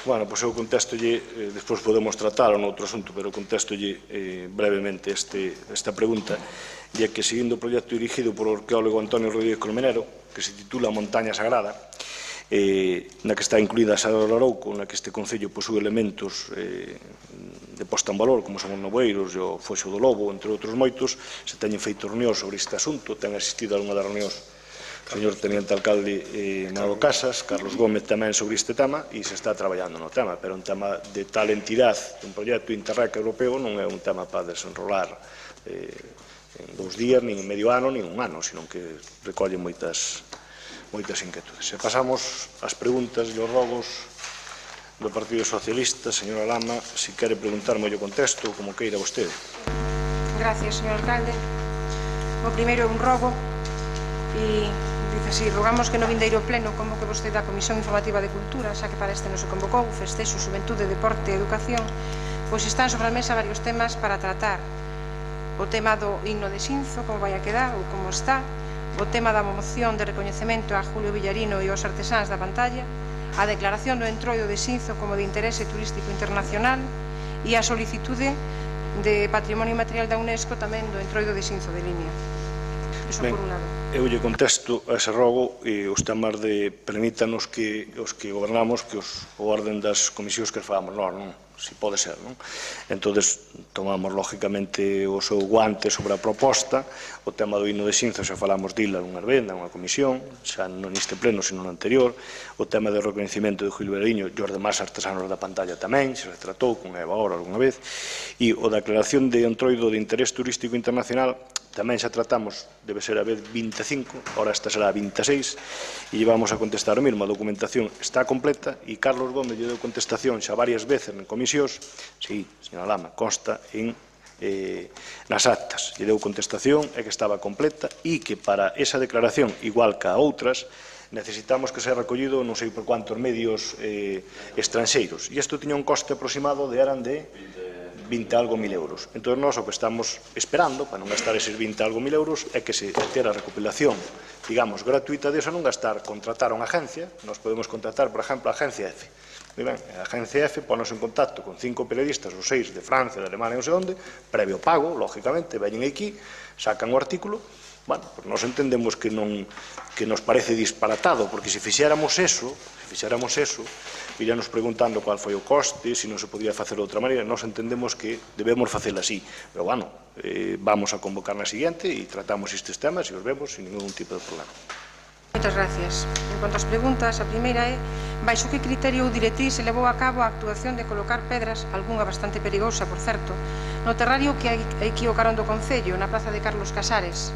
Bueno, pois eu contestolle, despois podemos tratar noutro asunto, pero contestolle brevemente esta pregunta, e é que seguindo o proxecto dirigido por o arqueólogo Antonio Rodríguez Colmenero, que se titula Montaña Sagrada, na que está incluída a Serra do Larouco, na que este concello posúe elementos de posta en valor, como son os Novoeiros e o Foxo do Lobo, entre outros moitos, se teñen feito reunións sobre este asunto, ten asistido a unha das reunións o señor Teniente Alcalde Manolo Casas, Carlos Gómez tamén sobre este tema, e se está traballando no tema, pero un tema de tal entidade, un proxecto Interreg europeo, non é un tema para desenrolar en 2 días, nin en medio ano, nin un ano, sino que recolle moitas inquietudes. Se pasamos ás preguntas e aos rogos do Partido Socialista, señora Lama, se quere preguntarme o contexto, como queira vostede. Gracias, señor alcalde. O primeiro é un rogo, e dice así: rogamos que no vindeiro pleno convoque vostede a Comisión Informativa de Cultura, xa que para este non se convocou, festexo, xuventude, deporte e educación, pois están sobre a mesa varios temas para tratar. O tema do himno de Xinzo, como vai a quedar ou como está, o tema da moción de recoñecemento a Julio Villarino e aos artesáns da pantalla, a declaración do entroido de Xinzo como de interese turístico internacional e a solicitude de Patrimonio Inmaterial da UNESCO tamén do entroido de Xinzo de Limia. Eso por un lado. Eu lle contesto a ese rogo e os temas de permítanos que os que gobernamos que o orden das comisións que fagamos nós, non? Si pode ser, non? Entón, tomamos, lógicamente, o seu guante sobre a proposta. O tema do himno de Xinzo xa falamos dila nunha vez, nunha comisión, xa non neste pleno, sino no anterior. O tema do reconhecimento de Julio Vilariño e os demás artesanos da pantalla tamén, xa se tratou con Eva Ora algunha vez. E o da declaración de entroido de interés turístico internacional tamén xa tratamos, debe ser a vez 25, ahora esta será a 26, e vamos a contestar o mesmo. A documentación está completa e Carlos Gómez lle deu contestación xa varias veces en comisións, sí, señora Lama, consta nas actas, lle deu contestación e que estaba completa e que para esa declaración, igual que a outras, necesitamos que sea recollido non sei por cuántos medios estranxeiros, e isto tiña un coste aproximado de eran de 20 algo mil euros. Entón, nós o que estamos esperando, para non gastar eses 20 algo mil euros, é que se ter a recopilación, digamos, gratuita disso, non gastar, contratar a unha agencia. Nos podemos contratar, por exemplo, a Agencia F. Moi ben, a Agencia F ponos en contacto con 5 periodistas ou 6 de Francia, de Alemania, non sei onde, previo pago, lógicamente, veñen aquí, sacan o artículo. Bueno, pues nos entendemos que nos parece disparatado, porque se fixéramos eso, iríanos preguntando cuál foi o coste, se non se podía facer de outra maneira. Nos entendemos que debemos facelo así, pero bueno, vamos a convocar na siguiente e tratamos estes temas e os vemos sin ningún tipo de problema. Moitas gracias. En cuanto ás preguntas, a primeira é baixo que criterio ou directriz se levou a cabo a actuación de colocar pedras, algunha bastante perigosa, por certo, no terrario que hai aquí o carón do Concello, na praza de Carlos Casares.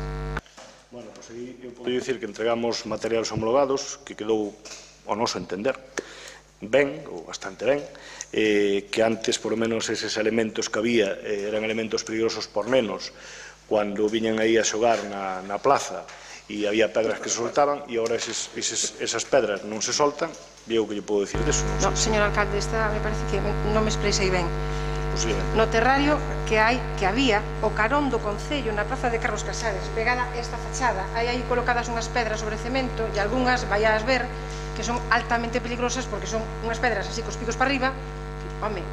Bueno, pois aí eu podo dicir que entregamos materiais homologados que quedou, ao noso entender, ben, ou bastante ben, que antes, por lo menos, eses elementos que había eran elementos peligrosos por nenos cando viñan aí a xogar na plaza e había pedras que se soltaban e agora esas pedras non se soltan e eu que lle podo dicir deso? Non, señor alcalde, esta me parece que non me expresei ben. Posiblemente. No terrario que había o carón do Concello na praza de Carlos Casares, pegada esta fachada, hai aí colocadas unhas pedras sobre cemento e algunhas, vaias ver, que son altamente peligrosas porque son unhas pedras así cos picos para arriba, que, home,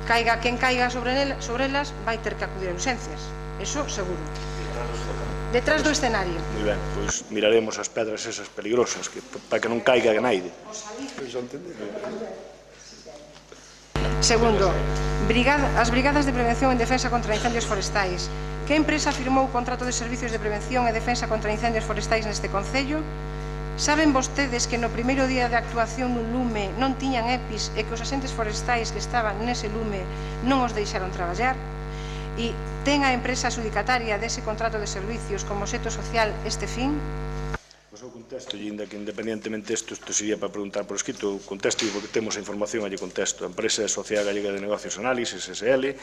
caiga quen caiga sobre elas vai ter que acudir a urxencias, eso seguro. Detrás do escenario. Moi ben, pois miraremos as pedras esas peligrosas para que non caiga naide. Segundo, as brigadas de prevención en defensa contra incendios forestais. Que empresa firmou o contrato de servicios de prevención e defensa contra incendios forestais neste Concello? Saben vostedes que no primeiro día de actuación nun lume non tiñan EPIs e que os agentes forestais que estaban nese lume non os deixaron traballar? E ten a empresa adxudicataria dese contrato de servicios como obxecto social este fin? Pois eu contesto, e ainda que independentemente isto sería para preguntar por escrito, contesto porque temos a información, allí contesto. A empresa Sociedade Gallega de Negocios Análisis, SL,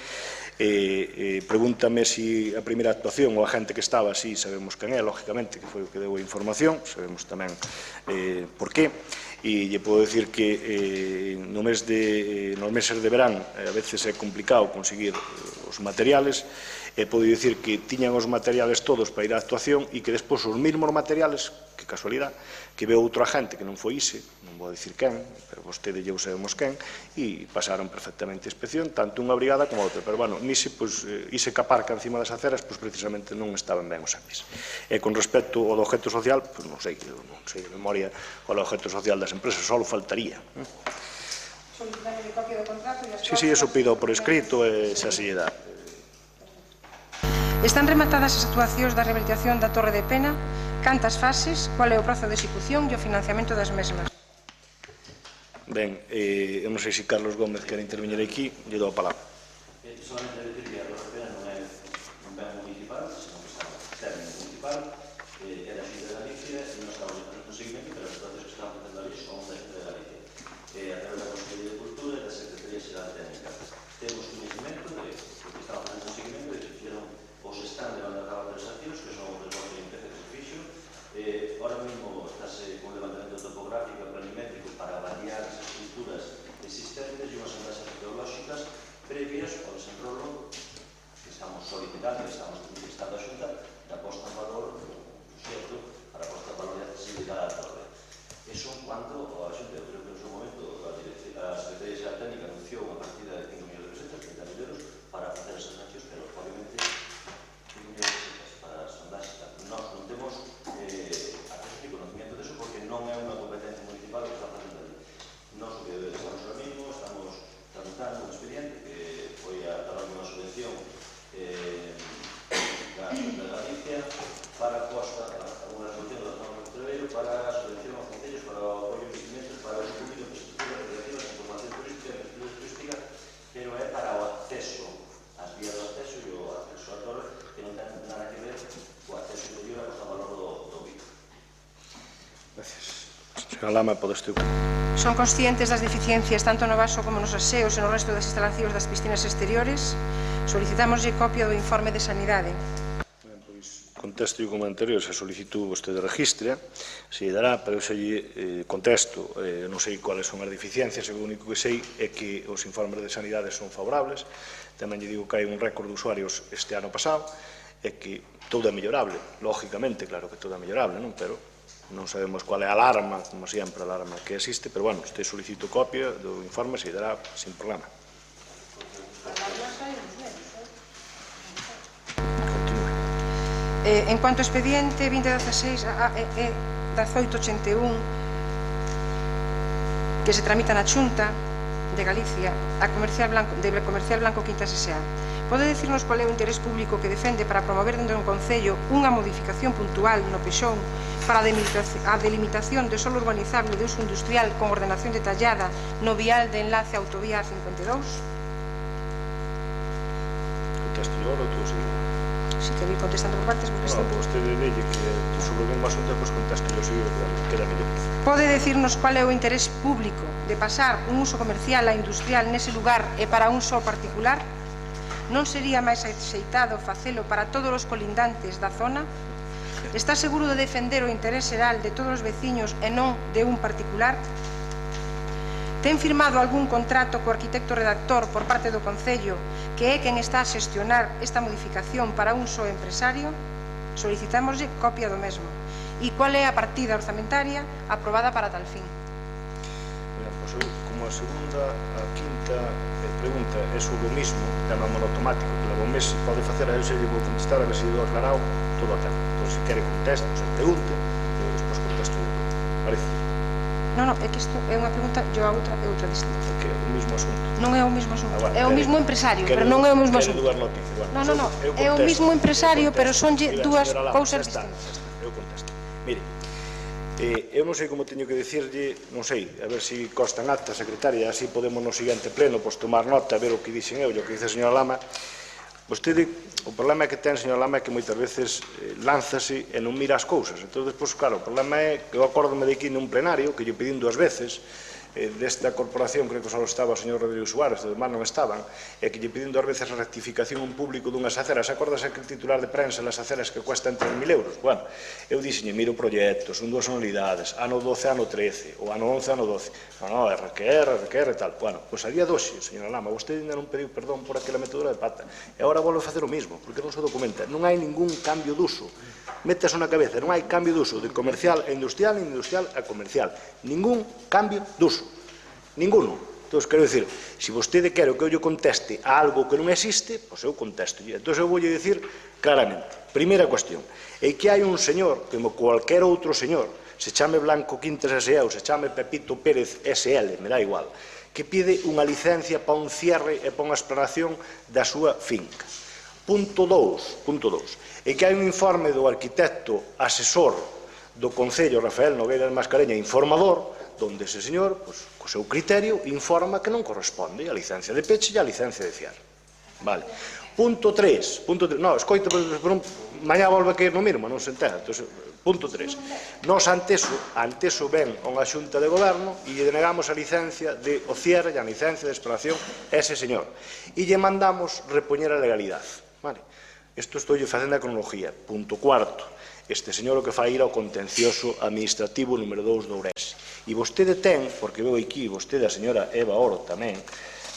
pregúntame se a primeira actuación o a xente que estaba, si sabemos quen é, lógicamente, que foi o que deu a información, sabemos tamén por qué, e lle podo dicir que nos meses de verán a veces é complicado conseguir os materiales, e podo dicir que tiñan os materiales todos para ir á actuación e que despois os mesmos materiales, que casualidade, que veo outro agente que non foi ise, non vou dicir quen, pero vostede e eu sabemos quen, e pasaron perfectamente a inspección, tanto unha brigada como outra, pero bueno, nise, pois, ise que aparca encima das aceras, pois precisamente non estaban ben os EPIs. E con respecto ao do objeto social, pois non sei de memoria qual é o objeto social das empresas, só faltaría. Solicitarme copia do contrato e as Sí, eso pido por escrito e xa se lle dá. Están rematadas as actuacións da rehabilitación da Torre de Pena? Cantas fases? Qual é o prazo de execución e o financiamento das mesmas? Ben, eu non sei se Carlos Gómez quer intervenir aquí, lle dou a palabra. Solamente decir que a Torre de Pena non é un ben municipal, senón que está no término municipal, é da Xunta de Galicia e non estamos facendo un seguimento, pero as actuacións que estamos facendo ali son da Xunta de Galicia. A través da Consellería de Cultura e da Secretaría Xeral Técnica. Temos conhecimento de que estamos facendo un seguimento de que fixeron os están levando a cabo as transaccións, que son os reportes de limpeza que se fixo. Ahora mesmo estáse con levantamiento topográfico e planimétrico para avaliar as estruturas existentes e unhas andaxas arqueolóxicas previas ao desenrolo que estamos solicitando, que estamos solicitando a Xunta, da posta en valor do proxecto para a posta en valor e accesibilidade da torre. Eso en cuanto a Xunta, eu creo que no seu momento a Secretaría Xeral Técnica anunció unha partida de 5 millóns de pesetas, 30 millóns de euros, para facer esas accións, pero obviamente 5 millóns de pesetas para as sondaxes. Nós non temos acceso ni conocimiento de eso porque non é unha competencia municipal que está facendo ali. Nós o que estamos ahora mismo, estamos tramitando un expediente que foi a través de unha subvención da Xunta de Galicia para a costa, unha resolución da zona do Trevello para a subvención aos concellos para o apoio de investimentos para o uso público de infraestructuras recreativas, información turística, infraestructura turística, pero é para o acceso, as vías do acceso e o acceso á torre, que non ten nada que ver co acceso interior a costa valor do Vico. Gracias. Señora Lama, podes tú. Son conscientes das deficiencias tanto no vaso como nos aseos e no resto das instalacións das piscinas exteriores? Solicitámoslle copia do informe de sanidade. Contesto como anterior, se solicitou vostede registre, se lle dará, pero se lle contesto, non sei cuáles son as deficiencias, o único que sei é que os informes de sanidade son favorables, tamén lle digo que hai un récord de usuarios este ano pasado, e que todo é mellorable, lógicamente, claro que todo é mellorable, non? Pero non sabemos cual é a alarma, como sempre, a alarma que existe, pero, bueno, este solicito copia do informe, se lle dará sin problema. En cuanto ao expediente 2016 e 1881 que se tramita na Xunta, de Galicia de Comercial Blanco Quintas S.A. Pode dicirnos qual é o interés público que defende para promover dentro do Concello unha modificación puntual no Pexón para a delimitación de solo urbanizable de uso industrial con ordenación detallada no vial de enlace a autovía 52? Contesto yo ahora ou tú seguido? Si quero ir contestando por partes, porque No, vostede delle que sobre o mesmo asunto, pois contesto yo seguido, queda mellor. Pode dicirnos qual é o interés público de pasar un uso comercial a industrial nese lugar e para un só particular? Non sería máis axeitado facelo para todos os colindantes da zona? Está seguro de defender o interés xeral de todos os veciños e non de un particular? Ten firmado algún contrato co arquitecto redactor por parte do Concello que é quen está a xestionar esta modificación para un só empresario? Solicitámoslle copia do mesmo. E qual é a partida orzamentaria aprobada para tal fin? Pois eu, como a segunda, a quinta pregunta é sobre o mismo, chamámoslo automático, que leva un mes, se pode facer, a eu se lle vou contestar, a ver se lle dou aclarado todo o tema. Entón, se quere contesto, se pregunte, e despois contesto yo. Parece? Non, é que isto é unha pregunta, eu a outra é outra distinta. É que é o mismo asunto. Non é o mesmo asunto, Bueno, é o mesmo empresario, pero non é o mesmo asunto. Quere dúas noticias. Bueno, Non, é o mesmo empresario, pero son dúas cousas distintas. Eu contesto. Mire, eu non sei como teño que dicirlle, non sei, a ver se consta en acta, secretaria, así podemos no seguinte pleno pois tomar nota, ver o que dixen eu, o que dice a señora Lama. Vostede, o problema que ten, señora Lama, é que moitas veces lánzase e non mira as cousas. Entón, despois, claro, o problema é que eu acórdome de aquí nun plenario, que lle pedín 2 veces, desta corporación, creo que só estaba o señor Rodríguez Suárez, os demás non estaban, e que lle pedín 2 veces a rectificación en público dunhas aceras. Acórdase que el titular de prensa las aceras que cuestan 3.000 euros? Bueno, eu dixenlle, miro proxectos, son 2 anualidades, ano 12, ano 13, ou ano 11, ano 12. Non, RQR e tal. Bueno, pois a día doxe, señora Lama, vostede ainda non pediu perdón por aquela metedura de pata, e agora volve a facer o mismo, porque non se documenta. Non hai ningún cambio de uso. Metas na cabeza, non hai cambio de uso de comercial a industrial e industrial a comercial. Ningún cambio de uso. Ninguno. Entón, quero dicir, se vostede quere que eu lle conteste a algo que non existe, pois eu contesto. Entón, eu vou lle dicir claramente. Primeira cuestión, é que hai un señor, como cualquier outro señor, se chame Blanco Quintas S.A. ou se chame Pepito Pérez S.L., me dá igual, que pide unha licencia para un cierre e para unha exploración da súa finca. Punto 2, é que hai un informe do arquitecto asesor do Concello, Rafael Nogueira de Mascareña, informador, donde ese señor, co seu criterio, informa que non corresponde a licencia de peche e a licencia de cierre. Vale. Punto 3. No, escoita, mañá volve a caer no mismo, non se entera. Punto 3. Nos ante eso ven unha xunta de goberno e lle denegamos a licencia de o cierre e a licencia de exploración a ese señor. E lle mandamos repoñer a legalidade. Vale. Isto estou lle facendo a cronología. Punto 4. Este señor o que fai ir ao contencioso administrativo número 2 de Ourense. E vostede ten, porque veo aquí, vostede a señora Eva Oro tamén,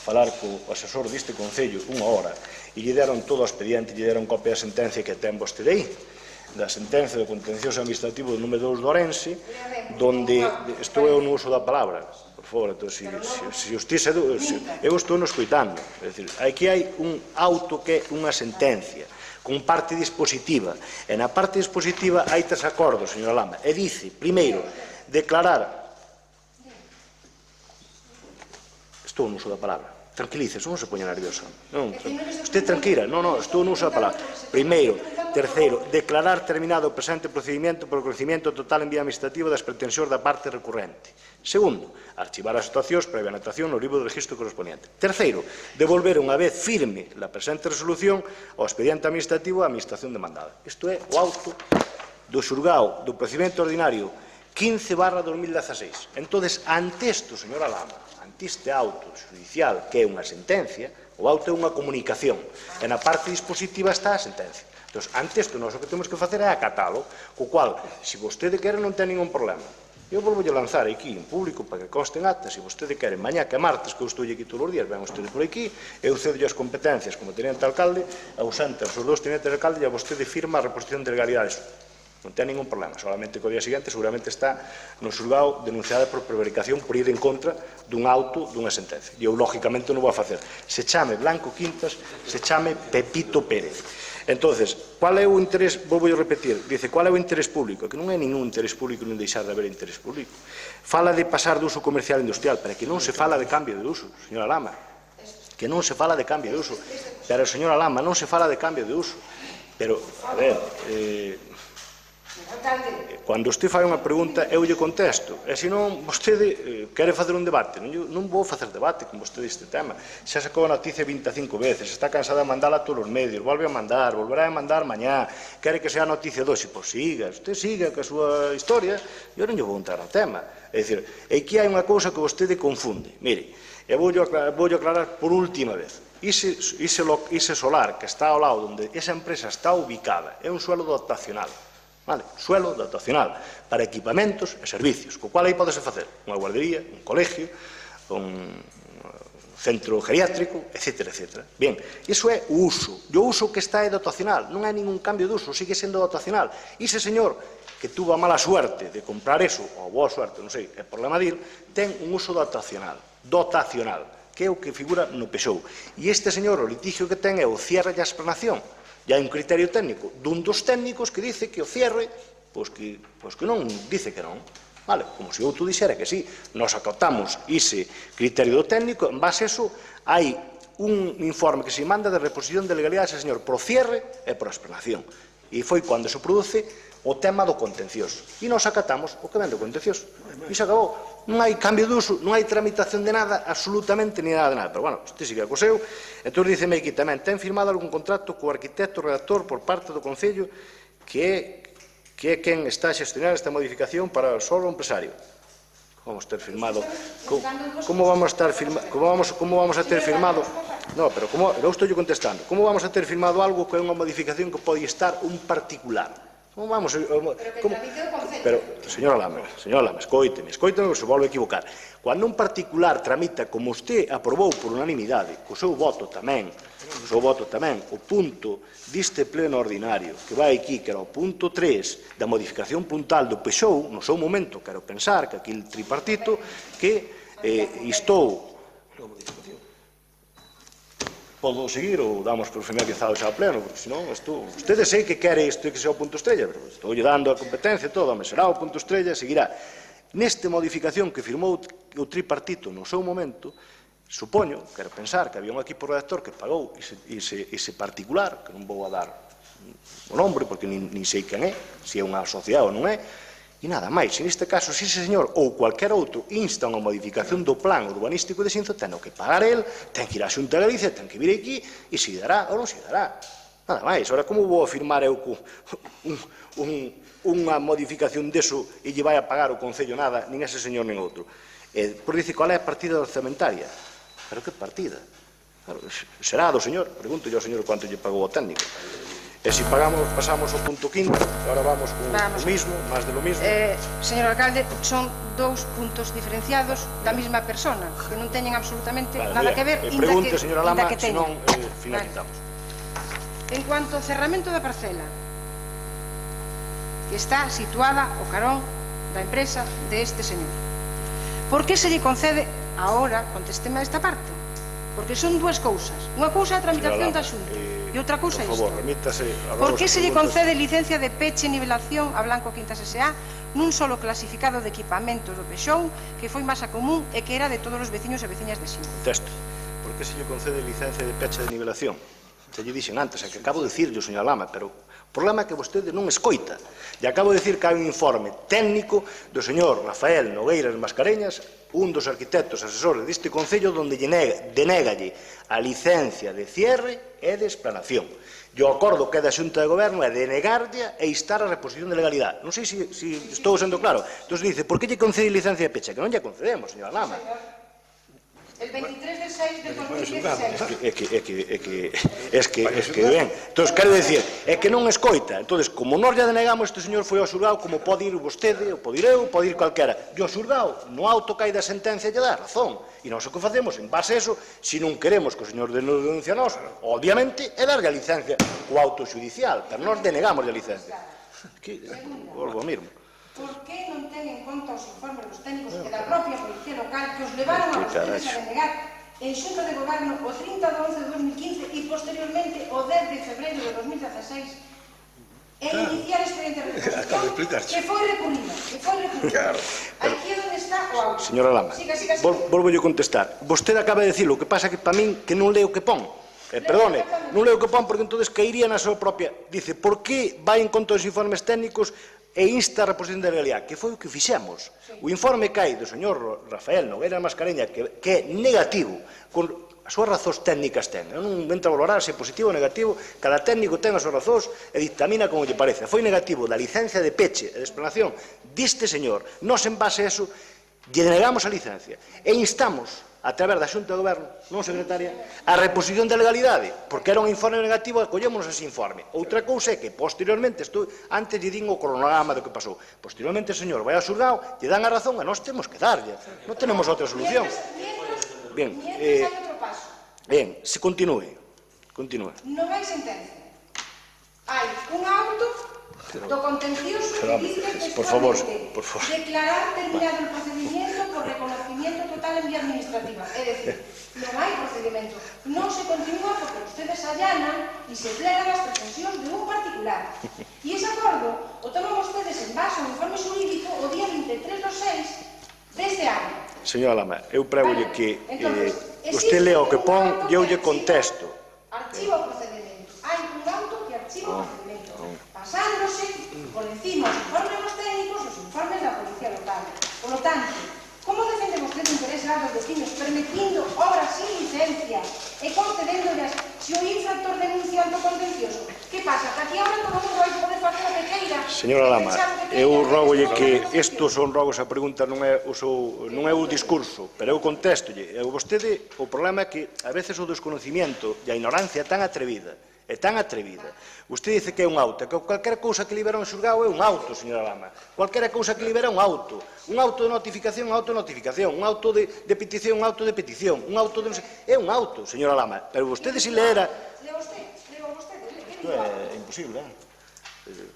falar co asesor deste Concello unha hora, e lle deron todo o expediente, lle deron copia da sentencia que ten vostede aí, da sentencia do contencioso administrativo número 2 de Ourense, donde estou eu no uso da palabra, por favor, entón, se justiza, eu estou no escoitando, é dicir, aquí hai un auto que é unha sentencia, con parte dispositiva, e na parte dispositiva hai 3 acordos, señora Lama, e dice, primeiro, declarar. Estou no uso da palabra. Tranquilícese, non se poña nerviosa. Usted tranquila, estou no uso da palabra. Primeiro, terceiro, declarar terminado o presente procedimento por conocimiento total en vía administrativa das pretensións da parte recurrente. Segundo, archivar as situacións previa anotación no libro de registro correspondiente. Terceiro, devolver unha vez firme a presente resolución ao expediente administrativo á administración demandada. Isto é o auto do xulgado do procedimento ordinario 15/2016. Entón, ante isto, señora Lama, ante este auto judicial, que é unha sentencia, o auto é unha comunicación, e na parte dispositiva está a sentencia. Entón, ante isto, nós o que temos que facer é acatalo, co cual, se vostede quere, non ten ningún problema. Eu volvo a lanzar aquí en público para que conste en acta, se vostede quere, mañá que é martes, que eu estou aquí todos os días, ven vostede por aquí, eu cedo as competencias como tenente alcalde, ausente os 2 tenentes alcalde, e a vostede firma a reposición de legalidades. Non ten ningún problema, solamente que o día seguinte seguramente está no xulgado denunciada por prevaricación por ir en contra dun auto dunha sentencia. E eu, lógicamente, non vou a facer. Se chame Blanco Quintas, se chame Pepito Pérez. Entonces, qual é o interés, vou repetir, dice, qual é o interés público? Que non é ningún interés público nin deixar de haber interés público. Fala de pasar de uso comercial a industrial, pero que non se fala de cambio de uso, señora Lama, que non se fala de cambio de uso, pero señora Lama, non se fala de cambio de uso, pero, a ver, cando usted fai unha pregunta, eu lle contesto, e senón vostede quere facer un debate, non vou facer debate con vostede este tema, xa sacou a noticia 25 veces, está cansada de mandala a todos os medios, volve a mandar, volverá a mandar mañá, quere que sea noticia doxe, pois siga, usted siga que a súa historia, eu non lle vou entrar ao tema, é dicir, aquí hai unha cousa que vostede confunde, mire, e vou aclarar por última vez, ese solar que está ao lado onde esa empresa está ubicada é un suelo dotacional, suelo dotacional para equipamentos e servicios, co cual aí podese facer unha guardería, un colegio, un centro geriátrico, etc. Bien, iso é o uso, e o uso que está é dotacional, non hai ningún cambio de uso, sigue sendo dotacional. E ese señor que tuvo a mala suerte de comprar eso, ou boa suerte, non sei, é problema dir, ten un uso dotacional, que é o que figura no PSOU. E este señor, o litigio que ten é o cierre e a explanación. E hai un criterio técnico dun dos técnicos que dice que o cierre, pois que non dice que non. Vale, como se outro dixera que sí. Nos acatamos ese criterio do técnico, en base a eso hai un informe que se manda de reposición de legalidade ese señor pro cierre e pro explanación. E foi cando se produce o tema do contencioso. E nos acatamos o que ven do contencioso. E se acabou. Non hai cambio de uso, non hai tramitación de nada, absolutamente ni nada de nada. Pero, bueno, este sigue co seu. Entón, diceme aquí tamén, ten firmado algún contrato co arquitecto redactor por parte do Concello que é quen está a xestionar esta modificación para o solo empresario. Como vamos a ter firmado? Como vamos a ter firmado? No, pero eu estou contestando. Como vamos a ter firmado algo que é unha modificación que pode estar un particular? Como vamos? Pero, señora Lama, escoíteme, que se volve a equivocar. Cando un particular tramita, como usted aprobou por unanimidade, co seu voto tamén, o punto deste pleno ordinario, que vai aquí, que era o punto 3 da modificación puntual do PSOU, no seu momento, quero pensar que aquí el tripartito, que instou. Podo seguir ou damos por finalizado xa o pleno, porque senón, ustedes sei que quere isto que sea o punto estrella, pero estou lle dando a competencia todo, me será o punto estrella, seguirá. Neste modificación que firmou o tripartito no seu momento, supoño, quero pensar, que había un equipo redactor que pagou ese particular, que non vou a dar o nombre, porque nin sei quen é, se é unha sociedade ou non é, e nada máis. En este caso, se ese señor ou cualquier outro insta unha modificación do plan urbanístico de Xinzo, ten que pagar el, ten que ir á Xunta de Galicia, ten que vir aquí, e se dará ou non se dará. Nada máis. Ora, como vou afirmar eu unha modificación deso e lle vai a pagar o Concello nada, nin ese señor nin outro? Por dice, qual é a partida orzamentaria? Pero que partida? Será do señor? Pregúntolle ao señor quanto lle pagou o técnico. E se pasamos ao punto quinto, agora vamos con o mismo, máis de lo mismo. Señor alcalde, son dous puntos diferenciados da mesma persona, que non teñen absolutamente nada que ver, pregunte, señora Lama, senón finalizamos. En cuanto ao cerramento da parcela, que está situada ao carón da empresa deste señor, por que se lle concede agora, contésteme a esta parte? Porque son dúas cousas. Unha cousa é a tramitación da Xunta e outra cousa é isto. Por que se lle concede licencia de peche e nivelación a Blanco Quintas S.A. nun solo clasificado de equipamentos do PSOU que foi masa común e que era de todos os veciños e veciñas de Xinzo? Texto. Por que se lle concede licencia de peche e de nivelación? Se lle dixen antes, é que acabo de dicirlo, señora Lama, pero o problema é que vostede non escoita. E acabo de dicir que hai un informe técnico do señor Rafael Nogueiras Mascareñas, un dos arquitectos asesores deste Concello, onde denégalle a licencia de cierre e de explanación. E o acordo que é da Xunta de Goberno é denegarlle e instar a reposición de legalidade. Non sei se estou sendo claro. Entón dice, por que lle concede licencia de peche? Que non lle concedemos, señora Lama. El 23 de 6 de 2016. É que ben. Entón, quero dicir, é que non escoita. Entón, como nós ya denegamos, este señor foi ao xulgado, como pode ir vostede, ou pode ir eu, pode ir calquera. E o xulgado, no auto que hai da sentencia, lle dá razón. E nós o que facemos, en base a eso, se non queremos que o señor nos denuncia a nós, obviamente, é darlle a licencia co auto xudicial, pero nós denegamos a licencia. Volvo a mismo. Por que non ten en conta os informes dos técnicos e da propia Policía Local que os levaron a vostedes a denegar en Xunta de Goberno o 30 de 11 de 2015 e posteriormente o 10 de febreiro de 2016 6 e iniciar expediente de Acabo de explicar. que foi recurrido. Aquí é onde está o auto. Señora Lama, Siga. volvo a contestar. Vostede acaba de dicir o que pasa que para min que non leo o que pon. Perdone, non leo o que pon porque entonces caería na súa propia... Dice, por que vai en contra dos informes técnicos e insta a reposición de legalidade? Que foi o que fixemos. O informe cae do señor Rafael Nogueira Mascareña que é negativo, con as súas razóns técnicas ten. Eu non entro a valorar se é positivo ou negativo, cada técnico ten as súas razóns e dictamina como lle parece. Foi negativo da licencia de peche e de explanación deste señor. Nos, en base a eso, lle denegamos a licencia e instamos, a través da Xunta de Goberno, non secretaria, a reposición de legalidade, porque era un informe negativo e acollémonos ese informe. Outra cousa é que, posteriormente, antes lle din o cronograma do que pasou, posteriormente, señor, vai ao xulgado, lle dan a razón, e nós temos que darlle. Non tenemos outra solución. Bien, se continúe. Non hai sentencia. Hai un auto do contencioso que dice textualmente declarar terminado el procedimiento por reconocimiento total en vía administrativa. Es decir, non hai procedimento. Non se continúa porque ustedes allanan e se plegan as pretensións de un particular. E ese acordo o toman ustedes en base ao informe xurídico o día 23/6 deste ano. Señora Lama, eu pregolle que usted lea o que pon e eu lle contesto. Archiva o procedimento. Hai un auto que archiva o procedimento. Pasándose por encima os informes dos técnicos e os informes da Policía Local. Por lo tanto, como defende vostede o interés dos vecinos permitindo obras sin licencia e concedéndollas se o infractor denuncia ante o contencioso? Que pasa? Que aquí ahora todo mundo vai poder facer o que queira? Señora Lama, eu rogolle que estos son rogos, a pregunta non é o discurso, pero eu contestolle. Vostede, o problema é que a veces o desconocimiento e a ignorancia é tan atrevida. Usted dice que é un auto, que cualquier cousa que libera un xulgado é un auto, señora Lama. Cualquier cousa que libera é un auto. Un auto de notificación, un auto de notificación. Un auto de petición, un auto de petición. Un auto de... É un auto, señora Lama. Pero vostede se leera... Leo vostede. Isto é imposible,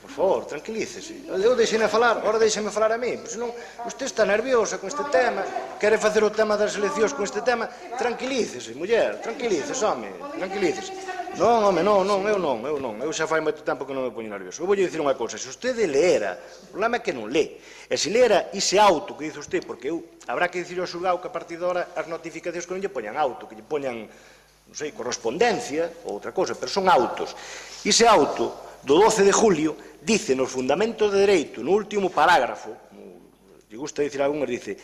Por favor, tranquilícese. Eu deixei-me falar, agora deixe-me falar a mí. Senón, usted está nerviosa con este tema, quere facer o tema das eleccións con este tema. Tranquilícese, muller, tranquilícese, home, tranquilícese. Non, home, non, eu non. Eu xa fai moito tempo que non me poño nervioso. Eu vou dicir unha cousa, se usted leera, o problema é que non lee. E se leera ese auto que dice usted, porque habrá que dicir ao xulgado que a partir de ahora as notificacións que non lle poñan auto, que lle poñan, non sei, correspondencia ou outra cousa, pero son autos. Ese auto do 12 de julio, dice nos fundamentos de dereito, no último parágrafo, lle gusta dicir a algúns, dice,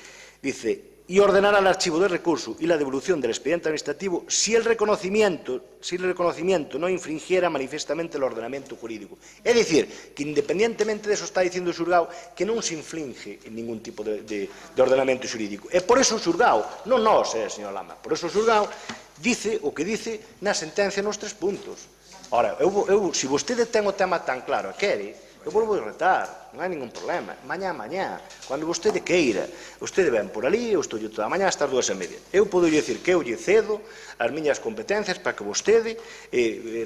y ordenará el archivo del recurso y la devolución del expediente administrativo si el reconocimiento no infringiera manifiestamente el ordenamiento jurídico. Es decir, que independientemente de eso está diciendo o xulgado que non se infringe en ningún tipo de ordenamento xurídico. E por eso o xulgado, non nós, señor Lama, por eso o xulgado dice o que dice na sentencia nos 3 puntos. Ora, se vostede ten o tema tan claro e quere, eu volvo a retar, non hai ningún problema. Mañá, cando vostede queira, vostede ven por ali, eu estou toda a mañá hasta as 2:30. Eu podo dicir que eu lle cedo as miñas competencias para que vostede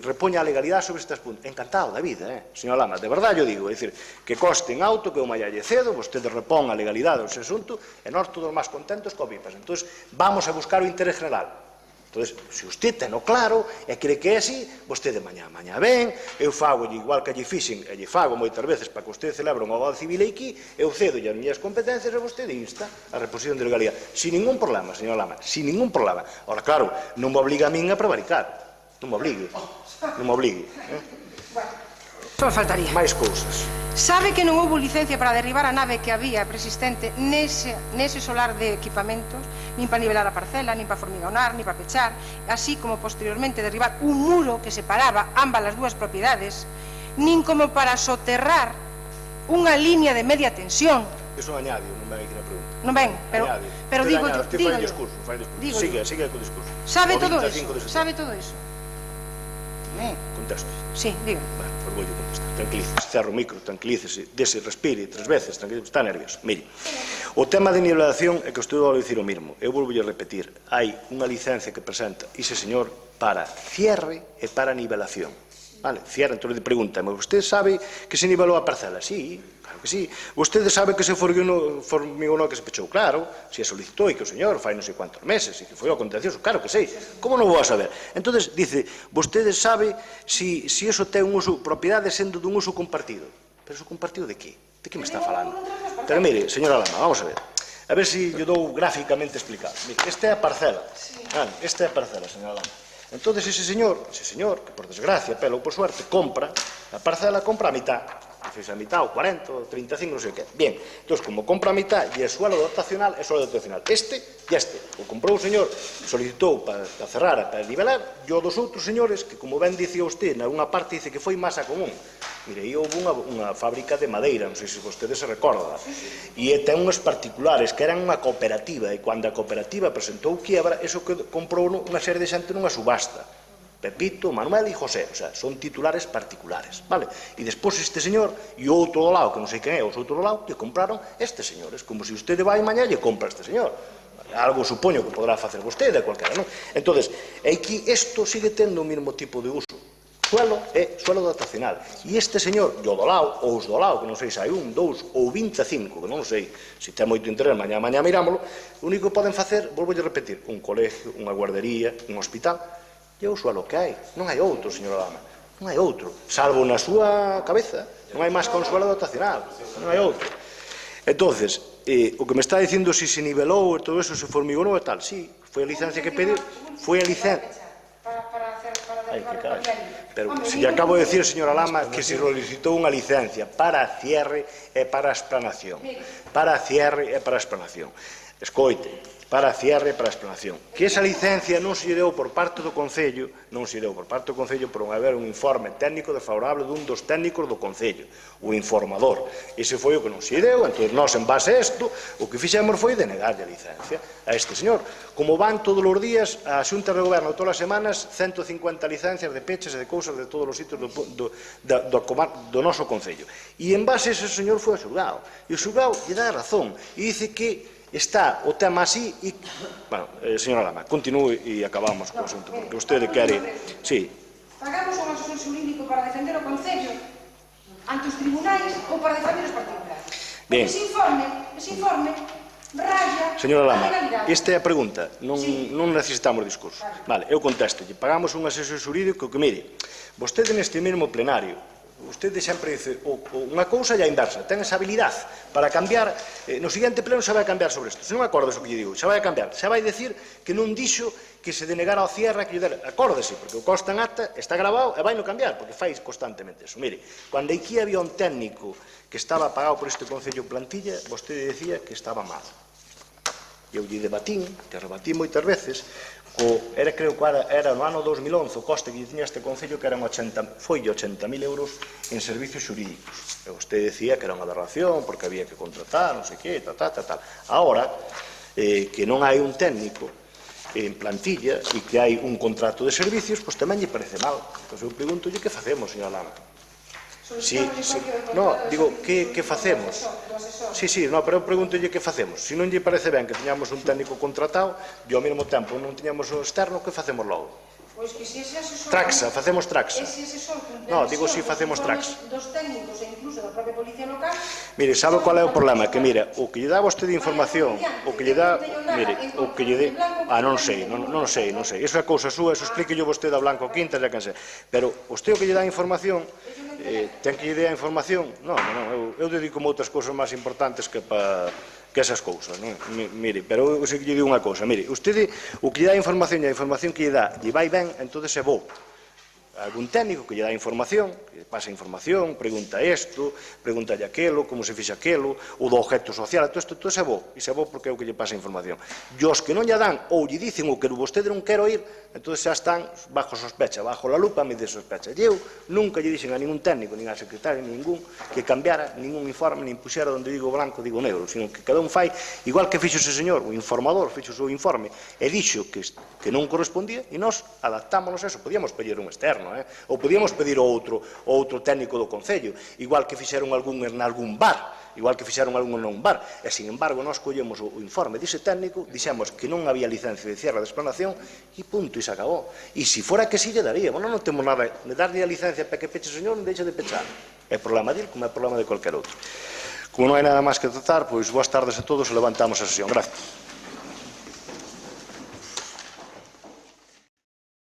repoña a legalidade sobre estes puntos. Encantado da vida, señor Lama, de verdade eu digo, é dicir, que coste en auto, que eu mañá lle cedo, vostede repón a legalidade dese asunto, e nós todos máis contentos co vipas. Entón, vamos a buscar o interés general. Entón, se usted ten o claro e cree que é así, vostede mañá ven, eu fago igual que lle fixen, e lle fago moitas veces para que vostede celebre unha abogado civil aquí, eu cedo as miñas competencias e vostede insta a reposición de legalidade. Sin ningún problema, señor Lama, sin ningún problema. Ora, claro, non me obliga a min a prevaricar. Non me obligue. Só faltaría. Mais cousas. Sabe que non houve licencia para derribar a nave que había preexistente nese solar de equipamentos, nin para nivelar a parcela, nin para formigonar, nin para pechar, así como posteriormente derribar un muro que separaba ambas as dúas propiedades, nin como para soterrar unha línea de media tensión. Eso añade, non ven aquí na pregunta. Non ven, pero digo yo. Fai discurso. Sigue co discurso. Sabe todo eso? Contesto. Sí, diga. Bueno, pues vou contestar. Tranquilícese, cerro o micro, tranquilícese, dese, respire 3 veces, está nervioso. Mire, o tema de nivelación é que estou a dicir o mismo. Eu volvo a repetir. Hai unha licencia que presenta ese señor para cierre e para nivelación. Vale, cierra, entón le pregúntame, vostede sabe que se nivelou a parcela? Sí, claro que sí. Vostede sabe que se formigonou, que se pechou? Claro, se solicitou e que o señor fai non sei cuantos meses e que foi ao contencioso, claro que sei. Como non vou a saber? Entón, dice, vostede sabe se iso ten un uso, propiedade sendo dun uso compartido. Pero uso compartido de que? De que me está falando? Pero mire, señora Lama, vamos a ver. A ver se lle dou gráficamente explicado. Mire, esta é a parcela. Esta é a parcela, señora Lama. Entón, ese señor, que por desgracia, pelo por suerte, compra a parcela, compra a mitad. A mitad, o 40, o 35, non sei o que. Bien, entón, como compra a mitad e é suelo dotacional, é suelo dotacional. Este e este. O comprou o señor, solicitou para cerrar, para nivelar, e o dos outros señores, que como ben dicía usted, na unha parte dice que foi masa común. Mire, aí houve unha fábrica de madeira, non sei se vostede se recorda, e ten unhas particulares que eran unha cooperativa, e cando a cooperativa presentou quiebra, eso que comprou unha serie de xente nunha subasta. Pepito, Manuel e José, o sea, son titulares particulares, vale? E despois este señor e o outro do lado, que non sei quen é, os outros do lado, lle compraron estes señores, como se usted vai mañá lle compra este señor. Algo supoño que podrá facer vostede, cualquera, non? Entón, é que isto sigue tendo o mesmo tipo de uso. Suelo é suelo dotacional. E este señor, o do lado, ou os do lado, que non sei se hai 1, 2 ou 25, que non sei, se ten moito interés, mañá mirámoslo, o único que poden facer, volvo a repetir, un colegio, unha guardería, un hospital, e o suelo que hai, non hai outro, señora Lama, non hai outro, salvo na súa cabeza, non hai máis que un suelo dotacional, non hai outro. Entonces, o que me está dicindo se nivelou e todo eso, se formigonou e tal, sí, foi a licencia que pediu, foi a licencia. Ai, que carai. Pero se lle acabo de decir, señora Lama, que se solicitou unha licencia para cierre e para explanación. Para cierre e para explanación. Escoite, para cierre e para explanación. Que esa licencia non se lle deu por parte do Concello, por non haber un informe técnico desfavorable dun dos técnicos do Concello, o informador. Ese foi o que non se lle deu, entón nós, en base a isto, o que fixemos foi denegarlle a licencia a este señor. Como van todos os días a Xunta de Goberno todas as semanas 150 licencias de peches e de cousas de todos os sitios do noso Concello. E en base a ese señor foi ao xulgado. E o xulgado lle dá razón e dice que está o tema así e... Bueno, señora Lama, continúe e acabamos co asunto, porque usted quere... Sí. Pagamos un asesor xurídico para defender o Concello ante os tribunais ou para defender os particulares. Bien. Ese informe raya... Señora Lama, esta é a pregunta, non necesitamos discurso. Vale, eu contesto, pagamos un asesor xurídico que, mire, vostede neste mesmo plenario, vostede sempre dice unha cousa e a inversa, ten esa habilidade para cambiar, no seguinte pleno xa vai cambiar sobre isto, se non acordes o que lle digo, xa vai a cambiar, xa vai dicir que non dixo que se denegara ao cierre, que lle dera, acórdese, porque o consta en acta, está grabado e vai non cambiar, porque fai constantemente eso. Mire, cando aquí había un técnico que estaba pagado por este Concello plantilla, vostede decía que estaba mal. Eu lle debatín, que rebatí moitas veces, creo que era no ano 2011 o coste que tiña este Concello que eran 80.000 euros en servicios xurídicos. E vostede decía que era unha aberración porque había que contratar, non sei que, tal. Ahora, que non hai un técnico en plantilla e que hai un contrato de servicios, pois tamén lle parece mal. Entón, eu pregunto, que facemos, señora Lama? Sí, no, digo, que facemos? Sí, no, pero eu pregúntolle que facemos. Se non lle parece ben que teñamos un técnico contratado e ao mesmo tempo non teñamos un externo, que facemos logo? Pois que se ese asesor... Traxa, facemos traxa. Ese asesor... No, digo si facemos traxa. Dos técnicos e incluso da propia Policía Local... Mire, sabe qual é o problema? Que, mira, o que lle dá vostede información, o que lle dá... Mire, o que lle dé... non sei. Iso é cousa súa, eso explíquelle vostede a Blanco Quintas e a quen sei. Pero vostede o que lle dá información... ten que lle dé a información? Non, eu dedico outras cousas máis importantes que esas cousas, non? Mire, pero eu sei que lle digo unha cousa, mire, usted o que lle dá a información e a información que lle dá lle vai ben, entón é bo. Algún técnico que lle dá información, que pasa información, pregunta isto, pregunta aquelo, como se fixe aquelo, o do objeto social, todo é bo, e é bo porque é o que lle pasa información. E os que non lle dan ou lle dicen o que vostede non quero ir, entón xa están bajo sospecha, bajo la lupa me de sospecha. E eu nunca lle dixen a ningún técnico, nin a secretaria, ningún, que cambiara ningún informe, nin puxera onde digo blanco, digo negro, sino que cada un fai, igual que fixo ese señor, o informador, fixo o seu informe, e dixo que non correspondía, e nós adaptámonos a eso, podíamos pedir un externo, ou podíamos pedir outro técnico do Concello, igual que fixeron en algún bar, igual que fixeron algún non bar, e, sin embargo, nós collemos o informe dese técnico, dixemos que non había licencia de cierre de explanación, e punto, e se acabou. E se fora que sí, lle daríamos, non temos nada de darlle a licencia para que peche o señor, non deixa de pechar. É problema dele, como é problema de cualquier outro. Como non hai nada máis que tratar, pois boas tardes a todos e levantamos a sesión. Gracias.